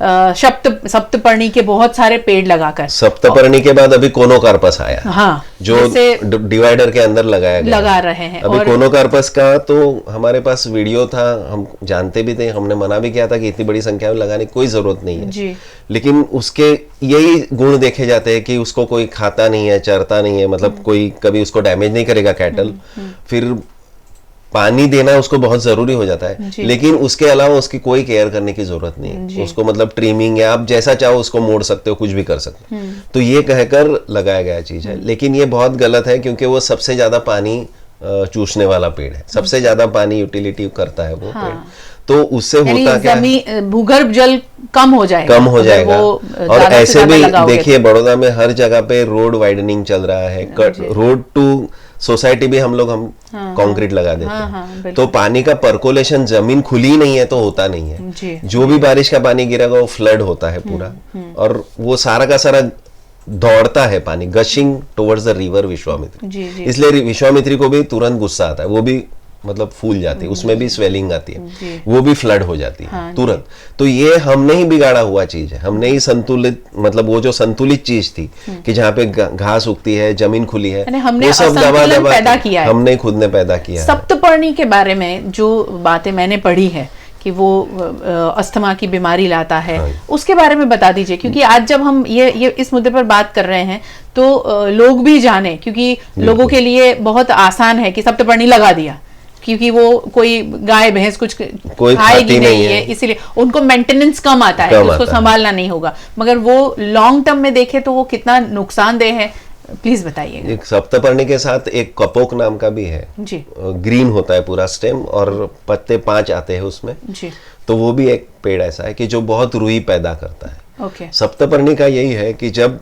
सप्तपर्णी के बहुत सारे पेड़ लगाकर, सप्तपर्णी के बाद अभी कोनोकार्पस आया, हाँ, जो डिवाइडर के अंदर लगा रहे हैं। अभी कोनोकार्पस का तो हमारे पास वीडियो था, हम जानते भी थे, हमने मना भी किया था कि इतनी बड़ी संख्या में लगाने की कोई जरूरत नहीं है जी। लेकिन उसके यही गुण देखे जाते हैं कि उसको कोई खाता नहीं है, चरता नहीं है, मतलब कोई कभी उसको डैमेज नहीं करेगा कैटल। फिर पानी देना उसको बहुत जरूरी हो जाता है, लेकिन उसके अलावा उसकी कोई केयर करने की जरूरत नहीं है। उसको मतलब ट्रिमिंग या आप जैसा चाहो उसको मोड़ सकते हो, कुछ भी कर सकते हो। तो ये कहकर लगाया गया चीज है, लेकिन ये बहुत गलत है क्योंकि वो सबसे ज्यादा पानी चूसने वाला पेड़ है, सबसे ज्यादा पानी यूटिलिटी करता है वो पेड़। तो उससे होता क्या है, भूगर्भ जल कम हो जाएगा। और ऐसे भी देखिए बड़ौदा में हर जगह पे रोड वाइडनिंग चल रहा है, रोड टू सोसाइटी भी हम कंक्रीट लगा देते हैं। तो पानी का पर्कोलेशन, जमीन खुली नहीं है तो होता नहीं है। जो भी बारिश का पानी गिरेगा वो फ्लड होता है पूरा, और वो सारा का सारा दौड़ता है पानी, gushing towards the river Vishwamitri, जी, जी। इसलिए विश्वामित्री को भी तुरंत गुस्सा आता है, वो भी मतलब फूल जाती है, उसमें भी स्वेलिंग आती है, वो भी फ्लड हो जाती है, हाँ, तुरंत। तो ये हमने ही बिगाड़ा हुआ चीज है, हमने ही संतुलित, मतलब वो जो संतुलित चीज थी कि जहाँ पे घास उगती है, जमीन खुली है, यानी हमने वो सब दबा असंतुलन दबा पैदा के किया है। हमने खुद ने पैदा किया है। सप्तपर्णी के बारे में जो बातें मैंने पढ़ी है कि वो अस्थमा की बीमारी लाता है, उसके बारे में बता दीजिए, क्योंकि आज जब हम ये इस मुद्दे पर बात कर रहे हैं तो लोग भी जाने, क्योंकि लोगों के लिए बहुत आसान है कि सप्तपर्णी लगा दिया, क्योंकि वो कोई गाय भैंस कुछ खाएगी नहीं है, इसीलिए उनको मेंटेनेंस कम आता है, उसको संभालना नहीं होगा। मगर वो लॉन्ग टर्म में देखे तो वो कितना नुकसानदेह है, प्लीज बताइए। एक सप्तपर्णी के साथ एक कपोक नाम का भी है जी, ग्रीन होता है पूरा स्टेम और पत्ते 5 आते हैं उसमें जी। तो वो भी एक पेड़ ऐसा है कि जो बहुत रुई पैदा करता है। ओके। सप्तपर्णी का यही है कि जब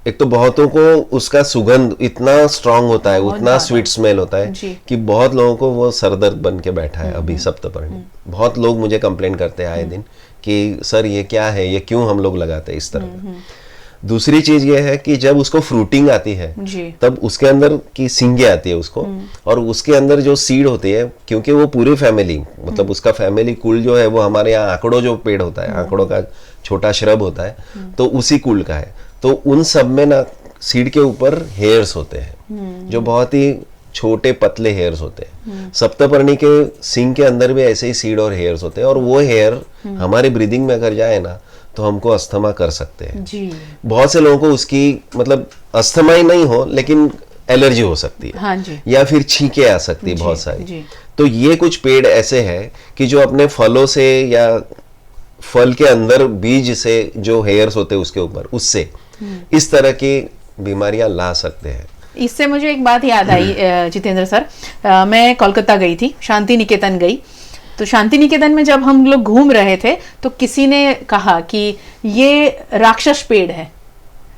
एक तो बहुतों को उसका सुगंध इतना स्ट्रांग होता है, उतना स्वीट स्मेल होता है कि बहुत लोगों को वो सरदर्द बन के बैठा है अभी सप्तपर्णी। बहुत लोग मुझे कंप्लेंट करते हैं आए दिन कि सर ये क्या है, ये क्यों हम लोग लगाते हैं इस तरह का। दूसरी चीज ये है कि जब उसको फ्रूटिंग आती है तब उसके अंदर की सींगे आती है उसको, और उसके अंदर जो सीड होती है, क्योंकि वो पूरी फैमिली मतलब उसका फैमिली कुल जो है वो हमारे यहाँ आंकड़ों जो पेड़ होता है, आंकड़ों का छोटा श्रब होता है, तो उसी कुल का है। तो उन सब में ना सीड के ऊपर हेयर्स होते हैं जो बहुत ही छोटे पतले हेयर्स होते हैं। सप्तपर्णी के सींग के अंदर भी ऐसे ही सीड और हेयर्स होते हैं, और वो हेयर हमारे ब्रीदिंग में अगर जाए ना तो हमको अस्थमा कर सकते हैं जी। बहुत से लोगों को उसकी मतलब अस्थमा ही नहीं हो लेकिन एलर्जी हो सकती है, हाँ जी। या फिर छींके आ सकती है बहुत सारी जी। तो ये कुछ पेड़ ऐसे हैं कि जो अपने फलों से या फल के अंदर बीज से जो हेयर्स होते हैं उसके ऊपर, उससे इस तरह की बीमारियां ला सकते हैं। इससे मुझे एक बात याद आई जितेंद्र सर, मैं कोलकाता गई थी, शांति निकेतन गई, तो शांति निकेतन में जब हम लोग घूम रहे थे तो किसी ने कहा कि ये राक्षस पेड़ है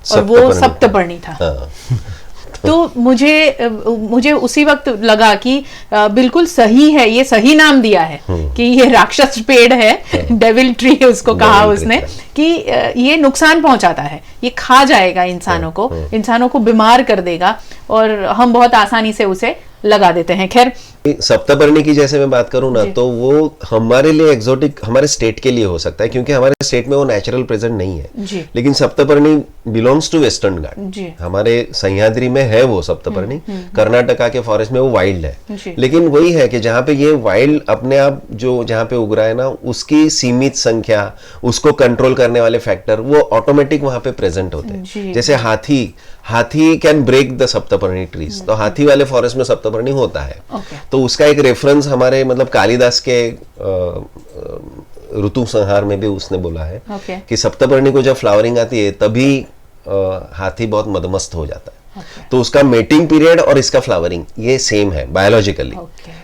और वो सप्तपर्णी था। हाँ। तो मुझे उसी वक्त लगा कि बिल्कुल सही है, ये सही नाम दिया है कि ये राक्षस पेड़ है, डेविल ट्री उसको कहा उसने, कि ये नुकसान पहुंचाता है, ये खा जाएगा इंसानों को बीमार कर देगा, और हम बहुत आसानी से उसे लगा देते हैं। खैर, सप्तपर्णी की जैसे मैं बात करूं ना तो वो हमारे लिए एक्सोटिक हमारे स्टेट के लिए हो सकता है क्योंकि हमारे स्टेट में वो नेचुरल प्रेजेंट नहीं है, लेकिन सप्तपर्णी बिलोंग्स टू वेस्टर्न घाट, हमारे सह्याद्री में है वो सप्तपर्णी, कर्नाटका के फॉरेस्ट में वो वाइल्ड है। लेकिन वही है कि जहाँ पे ये वाइल्ड अपने आप जो जहाँ पे उग रहा है ना, उसकी सीमित संख्या, उसको कंट्रोल करने वाले फैक्टर वो ऑटोमेटिक वहां पे प्रेजेंट होते हैं। जैसे हाथी can break the saptaparni trees, तो हाथी वाले फॉरेस्ट में सप्तपर्णी होता है। तो उसका एक रेफरेंस हमारे मतलब कालिदास के ऋतु संहार में भी उसने बोला है कि सप्तपर्णी को जब फ्लावरिंग आती है तभी हाथी बहुत मदमस्त हो जाता है। तो उसका मेटिंग पीरियड और इसका फ्लावरिंग ये सेम है बायोलॉजिकली।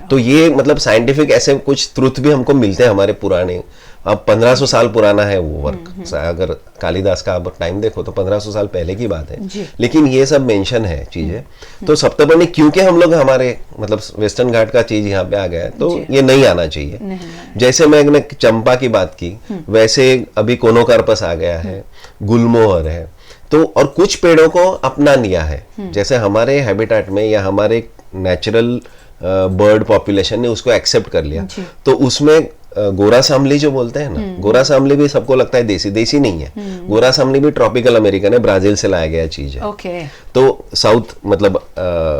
तो ये मतलब साइंटिफिक ऐसे कुछ ट्रुथ भी हमको मिलते हैं हमारे पुराने, अब 1500 साल पुराना है वो वर्क, अगर कालिदास का अब टाइम देखो तो 1500 साल पहले की बात है, लेकिन ये सब मेंशन है चीजें। तो सप्तपर्णी क्योंकि हम लोग हमारे मतलब वेस्टर्न घाट का चीज यहाँ पे आ गया है तो ये नहीं आना चाहिए। जैसे मैंने चंपा की बात की वैसे अभी कोनोकार्पस आ गया है, गुलमोहर है, तो और कुछ पेड़ों को अपना लिया है, जैसे हमारे हैबिटेट में या हमारे नेचुरल बर्ड पॉपुलेशन ने उसको एक्सेप्ट कर लिया। तो उसमें गोरा सांवली जो बोलते हैं ना, गोरा सांवली भी सबको लगता है देसी नहीं है, गोरा सांवली भी ट्रॉपिकल अमेरिकन है, ब्राजील से लाया गया चीज है। तो साउथ मतलब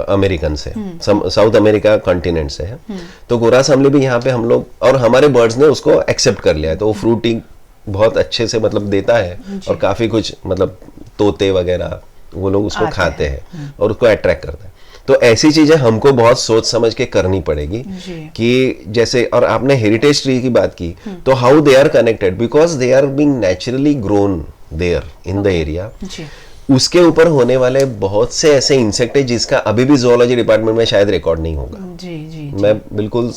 अमेरिकन से, साउथ अमेरिका कॉन्टिनेंट से है। तो गोरा सांवली भी यहाँ पे हम लोग और हमारे बर्ड्स ने उसको एक्सेप्ट कर लिया है, तो वो फ्रूटिंग बहुत अच्छे से मतलब देता है और काफी कुछ मतलब तोते वगैरह वो लोग उसको खाते हैं और उसको अट्रैक्ट करते हैं। तो ऐसी चीजें हमको बहुत सोच समझ के करनी पड़ेगी कि जैसे, और आपने हेरिटेज ट्री की बात की, तो how they are connected because they are being naturally grown there in the area. उसके ऊपर होने वाले बहुत से ऐसे इंसेक्ट है जिसका अभी भी जूलॉजी डिपार्टमेंट में शायद रिकॉर्ड नहीं होगा। मैं बिल्कुल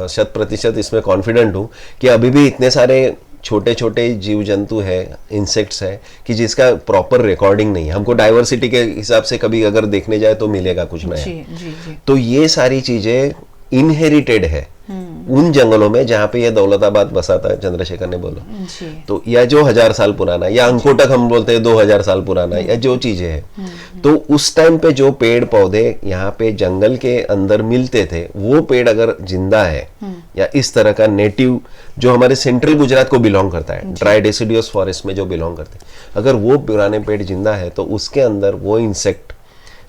100% इसमें कॉन्फिडेंट हूँ कि अभी भी इतने सारे छोटे छोटे जीव जंतु है, इंसेक्ट्स है कि जिसका प्रॉपर रिकॉर्डिंग नहीं है। हमको डाइवर्सिटी के हिसाब से कभी अगर देखने जाए तो मिलेगा कुछ नया। तो ये सारी चीजें इनहेरिटेड है उन जंगलों में जहाँ पे ये दौलताबाद बसा था, चंद्रशेखर ने बोला जी। तो, या जो 1000 साल पुराना, या अंकोटक हम बोलते हैं 2000 साल पुराना, या जो चीजें हैं, तो उस टाइम पे जो पेड़ पौधे यहाँ पे जंगल के अंदर मिलते थे, वो पेड़ अगर जिंदा है, या इस तरह का नेटिव जो हमारे सेंट्रल गुजरात को बिलोंग करता है, ड्राई डेसिडियस फॉरेस्ट में जो बिलोंग करते हैं, अगर वो पुराने पेड़ जिंदा है तो उसके अंदर वो इंसेक्ट,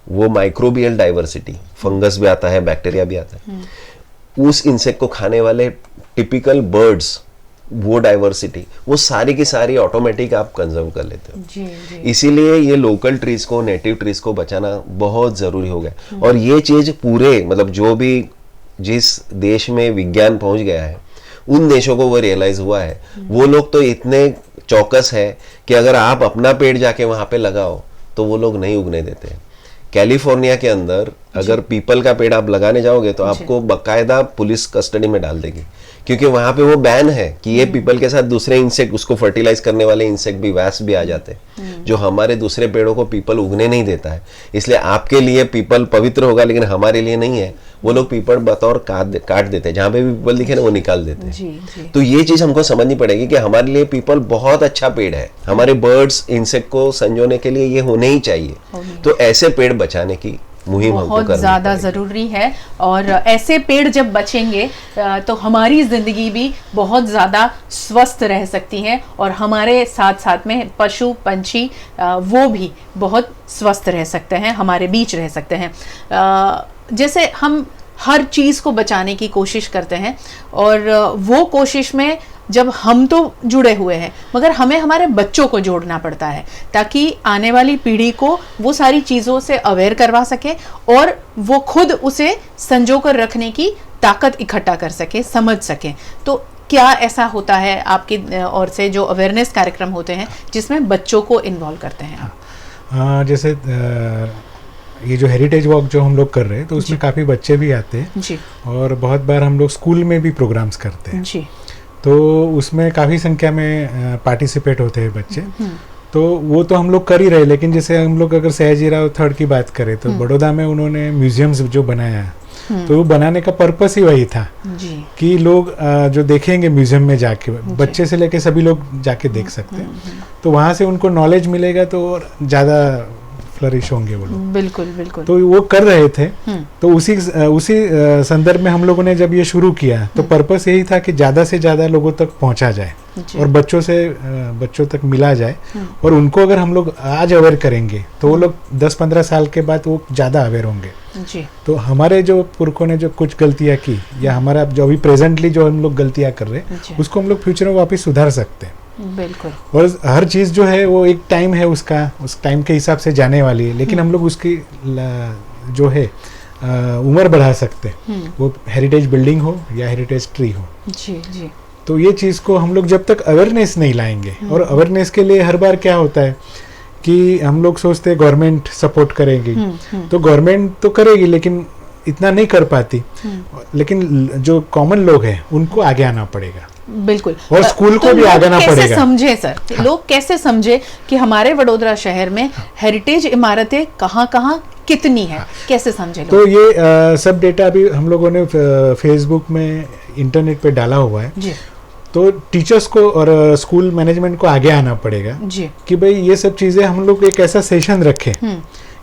वो माइक्रोबियल डाइवर्सिटी, फंगस भी आता है, बैक्टीरिया भी आता है, उस इंसेक्ट को खाने वाले टिपिकल बर्ड्स, वो डाइवर्सिटी, वो सारी की सारी ऑटोमेटिक आप कंजर्व कर लेते हो। जी, जी। इसीलिए ये लोकल ट्रीज को, नेटिव ट्रीज को बचाना बहुत जरूरी हो गया। और ये चीज पूरे, मतलब जो भी जिस देश में विज्ञान पहुंच गया है, उन देशों को वो रियलाइज हुआ है। वो लोग तो इतने चौकस है कि अगर आप अपना पेड़ जाके वहां पे लगाओ तो वो लोग नहीं उगने देते। कैलिफोर्निया के अंदर अगर पीपल का पेड़ आप लगाने जाओगे तो आपको बकायदा पुलिस कस्टडी में डाल देगी, क्योंकि वहां पे वो बैन है कि ये पीपल के साथ दूसरे इंसेक्ट, उसको फर्टिलाइज करने वाले इंसेक्ट भी, वैस भी आ जाते हैं, जो हमारे दूसरे पेड़ों को पीपल उगने नहीं देता है। इसलिए आपके लिए पीपल पवित्र होगा, लेकिन हमारे लिए नहीं है। वो लोग पीपल बतौर काट देते हैं, जहां पे भी पीपल दिखे ना वो निकाल देते हैं। तो ये चीज हमको समझनी पड़ेगी कि हमारे लिए पीपल बहुत अच्छा पेड़ है, हमारे बर्ड्स, इंसेक्ट को संजोने के लिए ये होने ही चाहिए। तो ऐसे पेड़ बचाने की मुहिम हमको बहुत ज्यादा जरूरी है। और ऐसे पेड़ जब बचेंगे तो हमारी जिंदगी भी बहुत ज्यादा स्वस्थ रह सकती है, और हमारे साथ साथ में पशु पंछी वो भी बहुत स्वस्थ रह सकते हैं, हमारे बीच रह सकते हैं। जैसे हम हर चीज को बचाने की कोशिश करते हैं, और वो कोशिश में जब हम तो जुड़े हुए हैं, मगर हमें हमारे बच्चों को जोड़ना पड़ता है, ताकि आने वाली पीढ़ी को वो सारी चीज़ों से अवेयर करवा सके, और वो खुद उसे संजो कर रखने की ताकत इकट्ठा कर सके, समझ सके। तो क्या ऐसा होता है आपकी ओर से जो अवेयरनेस कार्यक्रम होते हैं जिसमें बच्चों को इन्वॉल्व करते हैं आप? जैसे ये जो हेरिटेज वॉक जो हम लोग कर रहे हैं, तो उसमें काफ़ी बच्चे भी आते हैं जी, और बहुत बार हम लोग स्कूल में भी प्रोग्राम्स करते हैं जी। तो उसमें काफ़ी संख्या में पार्टिसिपेट होते हैं बच्चे। तो वो तो हम लोग कर ही रहे, लेकिन जैसे हम लोग अगर सयाजीराव थर्ड की बात करें तो बड़ौदा में उन्होंने म्यूजियम्स जो बनाया, तो वो बनाने का पर्पस ही वही था जी। कि लोग जो देखेंगे म्यूजियम में जाके, बच्चे से लेके सभी लोग जाके देख सकते हैं, तो वहाँ से उनको नॉलेज मिलेगा, तो और ज़्यादा फ्लरिश होंगे वो लोग। बिल्कुल बिल्कुल। तो वो कर रहे थे। तो उसी संदर्भ में हम लोगों ने जब ये शुरू किया तो पर्पस यही था कि ज़्यादा से ज़्यादा लोगों तक पहुंचा जाए और बच्चों तक मिला जाए, और उनको अगर हम लोग आज अवेयर करेंगे तो वो लोग 10-15 साल के बाद वो ज़्यादा अवेयर होंगे जी। तो हमारे जो पुरखों ने जो कुछ गलतियाँ की, या हमारा जो अभी प्रेजेंटली जो हम लोग गलतियाँ कर रहे हैं, उसको हम लोग फ्यूचर में वापस सुधार सकते हैं। बिल्कुल। और हर चीज़ जो है वो एक टाइम है उसका, उस टाइम के हिसाब से जाने वाली है, लेकिन हम लोग उसकी जो है उम्र बढ़ा सकते हैं, वो हेरिटेज बिल्डिंग हो या हेरिटेज ट्री हो। जी जी। तो ये चीज़ को हम लोग जब तक अवेयरनेस नहीं लाएंगे, और अवेयरनेस के लिए हर बार क्या होता है कि हम लोग सोचते हैं गवर्नमेंट सपोर्ट करेगी, तो गवर्नमेंट तो करेगी लेकिन इतना नहीं कर पाती, लेकिन जो कॉमन लोग हैं उनको आगे आना पड़ेगा। बिल्कुल। और स्कूल को भी आगे आना पड़ेगा। कैसे समझे सर, लोग कैसे समझे कि हमारे वडोदरा शहर में हेरिटेज इमारतें कहाँ कितनी है, कैसे समझे लोग? तो ये सब डेटा भी हम लोगों ने फेसबुक में, इंटरनेट पे डाला हुआ है जी। तो टीचर्स को और स्कूल मैनेजमेंट को आगे आना पड़ेगा जी, कि भाई ये सब चीजें हम लोग एक ऐसा सेशन रखें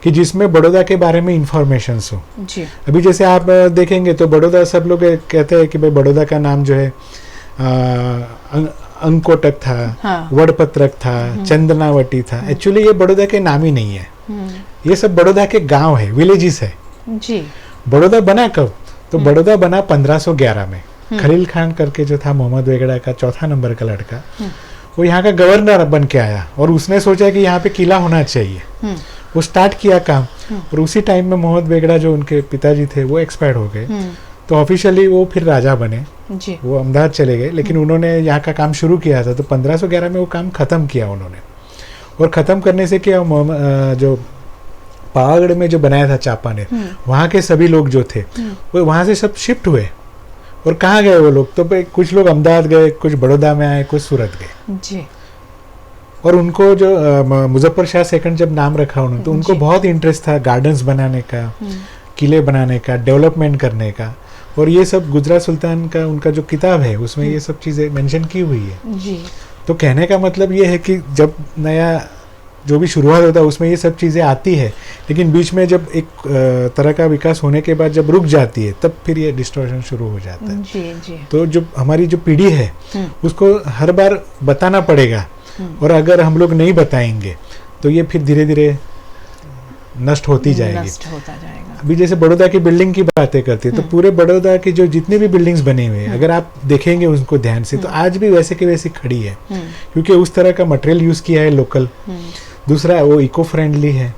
कि जिसमें बड़ौदा के बारे में इंफॉर्मेशन हो जी। अभी जैसे आप देखेंगे तो बड़ौदा, सब लोग कहते हैं कि भाई बड़ौदा का नाम जो है अंकोटक था, हाँ। वड़पत्रक था, चंदनावटी था। एक्चुअली ये बड़ौदा के नाम ही नहीं है, ये सब बड़ौदा के गांव है, विलेजेस है जी। बड़ौदा बना कब? तो बड़ौदा बना 1511 में। खलील खान करके जो था मोहम्मद वेगड़ा का 4था नंबर का लड़का, वो यहाँ का गवर्नर बन के आया, और उसने सोचा कि यहाँ पे किला होना चाहिए। वो स्टार्ट किया काम, और उसी टाइम में मोहम्मद वेगड़ा जो उनके पिताजी थे वो एक्सपायर हो गए, तो ऑफिशियली वो फिर राजा बने जी। वो अहमदाबाद चले गए, लेकिन उन्होंने यहाँ का काम शुरू किया था, तो 1511 में वो काम खत्म किया उन्होंने। और खत्म करने से क्या, जो पावागढ़ में जो बनाया था चापानेर, वहाँ के सभी लोग जो थे वो वहाँ से सब शिफ्ट हुए। और कहाँ गए वो लोग? तो भाई कुछ लोग अहमदाबाद गए, कुछ बड़ौदा में आए, कुछ सूरत गए जी। और उनको जो मुजफ्फर शाह सेकंड जब नाम रखा उन्होंने, तो उनको बहुत इंटरेस्ट था गार्डन्स बनाने का, किले बनाने का, डेवलपमेंट करने का। और ये सब गुजरात सुल्तान का उनका जो किताब है उसमें ये सब चीज़ें मेंशन की हुई है जी। तो कहने का मतलब ये है कि जब नया जो भी शुरुआत होता है उसमें ये सब चीज़ें आती है, लेकिन बीच में जब एक तरह का विकास होने के बाद जब रुक जाती है तब फिर ये डिस्टॉर्शन शुरू हो जाता है। जी जी। तो जो हमारी जो पीढ़ी है उसको हर बार बताना पड़ेगा, और अगर हम लोग नहीं बताएंगे तो ये फिर धीरे धीरे नष्ट होती जाएगी। नष्ट होता जाएगा। अभी जैसे बड़ौदा की बिल्डिंग की बातें करते हैं तो पूरे बड़ौदा की जो जितने भी बिल्डिंग्स बने हुए हैं अगर आप देखेंगे उनको ध्यान से तो आज भी वैसे की वैसी खड़ी है, क्योंकि उस तरह का मटेरियल यूज किया है लोकल। दूसरा वो इको फ्रेंडली है।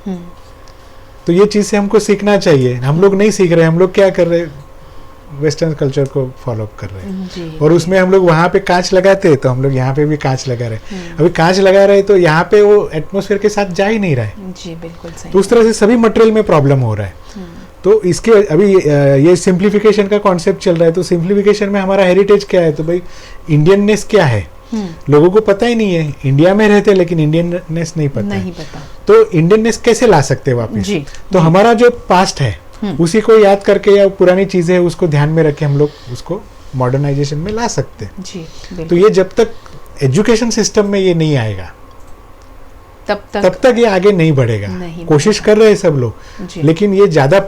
तो ये चीज से हमको सीखना चाहिए। हम लोग नहीं सीख रहे, हम लोग क्या कर रहे हैं, वेस्टर्न कल्चर को फॉलो कर रहे हैं। और उसमें हम लोग वहां पे कांच लगाते हैं तो हम लोग यहाँ पे भी कांच लगा रहे हैं। अभी कांच लगा रहे हैं तो यहाँ पे वो एटमॉस्फेयर के साथ जा ही नहीं रहा है। जी बिल्कुल सही। तो उस तरह से सभी मटेरियल में प्रॉब्लम हो रहा है। तो इसके अभी ये सिंप्लीफिकेशन का कॉन्सेप्ट चल रहा है। तो सिंप्लीफिकेशन में हमारा हेरिटेज क्या है, तो भाई इंडियननेस क्या है, लोगों को पता ही नहीं है। इंडिया में रहते लेकिन इंडियननेस नहीं पता है। तो इंडियननेस कैसे ला सकते हैं वापस? तो हमारा जो पास्ट है उसी को याद करके या पुरानी चीजें ये ध्यान में रख के हम लोग उसको मॉडर्नाइजेशन में ला सकते हैं। जी। तो ये जब तक एजुकेशन सिस्टम में ये नहीं आएगा तब तक ये आगे नहीं बढ़ेगा। कोशिश कर रहे हैं सब लोग, लेकिन ये ज्यादा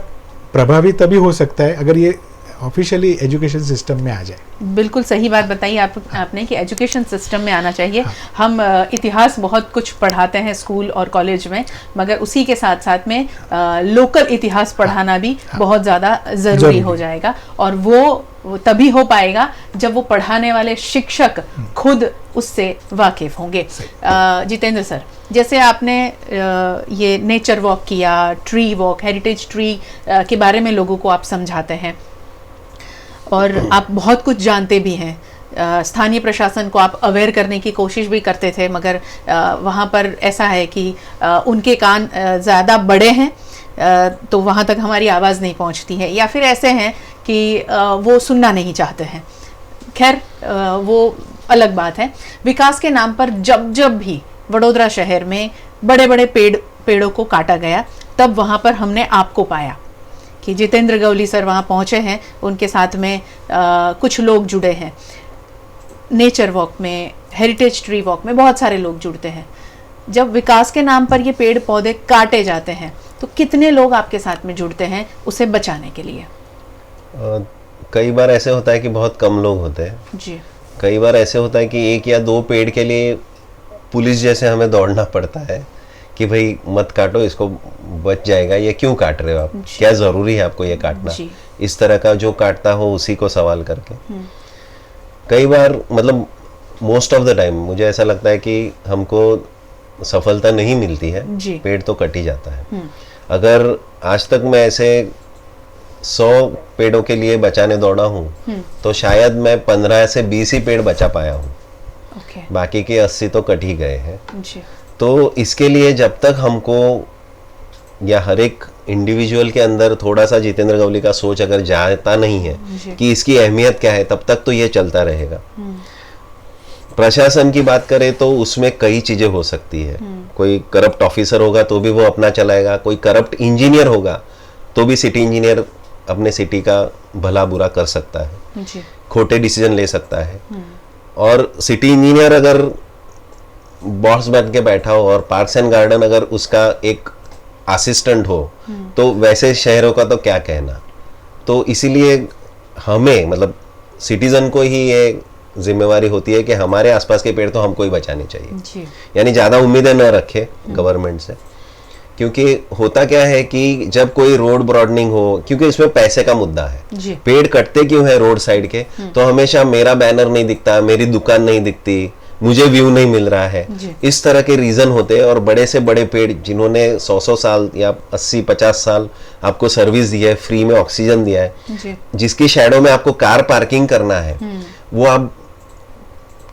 प्रभावी तभी हो सकता है अगर ये ऑफिशियली एजुकेशन सिस्टम में आ जाए। बिल्कुल सही बात बताई आपने कि एजुकेशन सिस्टम में आना चाहिए। हम इतिहास बहुत कुछ पढ़ाते हैं स्कूल और कॉलेज में, मगर उसी के साथ साथ में लोकल इतिहास पढ़ाना भी बहुत ज़्यादा ज़रूरी हो जाएगा। और वो तभी हो पाएगा जब वो पढ़ाने वाले शिक्षक खुद उससे वाकिफ होंगे। जितेंद्र सर, जैसे आपने ये नेचर वॉक किया, ट्री वॉक, हेरिटेज ट्री के बारे में लोगों को आप समझाते हैं और आप बहुत कुछ जानते भी हैं। स्थानीय प्रशासन को आप अवेयर करने की कोशिश भी करते थे, मगर वहाँ पर ऐसा है कि उनके कान ज़्यादा बड़े हैं, तो वहाँ तक हमारी आवाज़ नहीं पहुँचती है, या फिर ऐसे हैं कि वो सुनना नहीं चाहते हैं। खैर वो अलग बात है। विकास के नाम पर जब भी वडोदरा शहर में बड़े बड़े पेड़ों को काटा गया, तब वहाँ पर हमने आपको पाया कि जितेंद्र गवली सर वहाँ पहुँचे हैं, उनके साथ में कुछ लोग जुड़े हैं। नेचर वॉक में, हेरिटेज ट्री वॉक में बहुत सारे लोग जुड़ते हैं। जब विकास के नाम पर ये पेड़ पौधे काटे जाते हैं तो कितने लोग आपके साथ में जुड़ते हैं उसे बचाने के लिए? कई बार ऐसे होता है कि बहुत कम लोग होते हैं जी। कई बार ऐसे होता है कि 1 या 2 पेड़ के लिए पुलिस जैसे हमें दौड़ना पड़ता है कि भाई मत काटो, इसको बच जाएगा, ये क्यों काट रहे हो आप, क्या जरूरी है आपको ये काटना, इस तरह का जो काटता हो उसी को सवाल करके। कई बार मतलब मोस्ट ऑफ द टाइम मुझे ऐसा लगता है कि हमको सफलता नहीं मिलती है, पेड़ तो कट ही जाता है। अगर आज तक मैं ऐसे 100 पेड़ों के लिए बचाने दौड़ा हूँ तो शायद मैं 15 से 20 ही पेड़ बचा पाया हूँ, बाकी के 80 तो कट ही गए हैं। तो इसके लिए जब तक हमको या हर एक इंडिविजुअल के अंदर थोड़ा सा जितेंद्र गवली का सोच अगर जाता नहीं है कि इसकी अहमियत क्या है, तब तक तो ये चलता रहेगा। प्रशासन की बात करें तो उसमें कई चीजें हो सकती है। कोई करप्ट ऑफिसर होगा तो भी वो अपना चलाएगा, कोई करप्ट इंजीनियर होगा तो भी सिटी इंजीनियर अपने सिटी का भला बुरा कर सकता है, खोटे डिसीजन ले सकता है। और सिटी इंजीनियर अगर बॉस बन के बैठा हो और पार्क्स एंड गार्डन अगर उसका एक असिस्टेंट हो तो वैसे शहरों का तो क्या कहना। तो इसीलिए हमें मतलब सिटीजन को ही ये जिम्मेवारी होती है कि हमारे आसपास के पेड़ तो हमको ही बचाने चाहिए। यानी ज़्यादा उम्मीदें न रखे गवर्नमेंट से, क्योंकि होता क्या है कि जब कोई रोड ब्रॉडनिंग हो, क्योंकि इसमें पैसे का मुद्दा है, पेड़ कटते क्यों है रोड साइड के, तो हमेशा मेरा बैनर नहीं दिखता, मेरी दुकान नहीं दिखती, मुझे व्यू नहीं मिल रहा है, इस तरह के रीजन होते हैं। और बड़े से बड़े पेड़ जिन्होंने 100 साल या 80-50 साल आपको सर्विस दी है, फ्री में ऑक्सीजन दिया है, जिसकी शैडो में आपको कार पार्किंग करना है, वो आप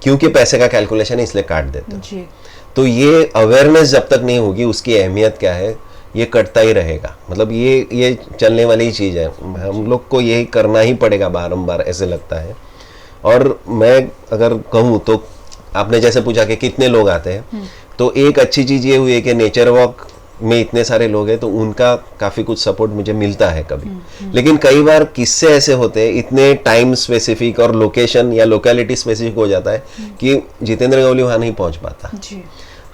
क्योंकि पैसे का कैलकुलेशन है इसलिए काट देते हैं। तो ये अवेयरनेस जब तक नहीं होगी उसकी अहमियत क्या है, ये कटता ही रहेगा। मतलब ये चलने वाली चीज है, हम लोग को यही करना ही पड़ेगा बारंबार, ऐसे लगता है। और मैं अगर कहूँ तो आपने जैसे पूछा कि कितने लोग आते हैं, तो एक अच्छी चीज ये हुई है कि नेचर वॉक में इतने सारे लोग हैं तो उनका काफी कुछ सपोर्ट मुझे मिलता है कभी, लेकिन कई बार किस्से ऐसे होते हैं इतने टाइम स्पेसिफिक और लोकेशन या लोकेलिटी स्पेसिफिक हो जाता है कि जितेंद्र गवली वहां नहीं पहुंच पाता जी।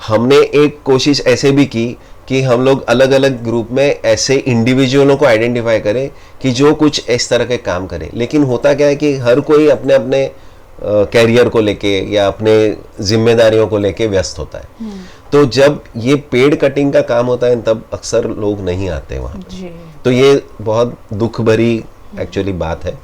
हमने एक कोशिश ऐसे भी की कि हम लोग अलग अलग ग्रुप में ऐसे इंडिविजुअलों को आइडेंटिफाई करें कि जो कुछ इस तरह के काम करें, लेकिन होता क्या है कि हर कोई अपने अपने कैरियर को लेके या अपने जिम्मेदारियों को लेके व्यस्त होता है। तो जब ये पेड़ कटिंग का काम होता है तब अक्सर लोग नहीं आते वहां पे। तो ये बहुत दुख भरी एक्चुअली बात है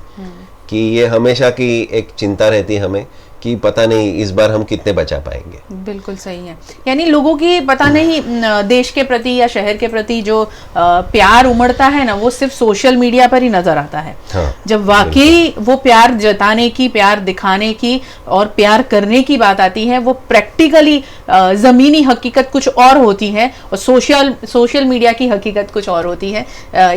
कि ये हमेशा की एक चिंता रहती है हमें कि पता नहीं इस बार हम कितने बचा पाएंगे। बिल्कुल सही है, यानी लोगों की पता नहीं देश के प्रति या शहर के प्रति जो प्यार उमड़ता है ना वो सिर्फ सोशल मीडिया पर ही नजर आता है। हाँ, जब वाकई वो प्यार जताने की, प्यार दिखाने की और प्यार करने की बात आती है वो प्रैक्टिकली जमीनी हकीकत कुछ और होती है और सोशल मीडिया की हकीकत कुछ और होती है।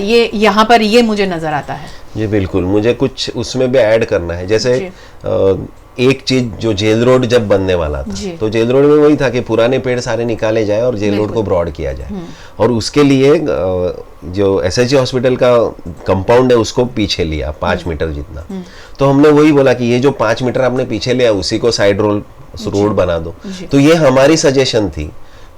ये यहाँ पर ये मुझे नजर आता है। जी बिल्कुल, मुझे कुछ उसमें भी ऐड करना है। जैसे एक चीज जो जेल रोड जब बनने वाला था तो जेल रोड में वही था कि पुराने पेड़ सारे निकाले जाए और जेल रोड को ब्रॉड किया जाए, और उसके लिए जो एसएचजी हॉस्पिटल का कंपाउंड है उसको पीछे लिया 5 मीटर जितना। तो हमने वही बोला कि ये जो 5 मीटर आपने पीछे लिया उसी को साइड रोड बना दो। तो ये हमारी सजेशन थी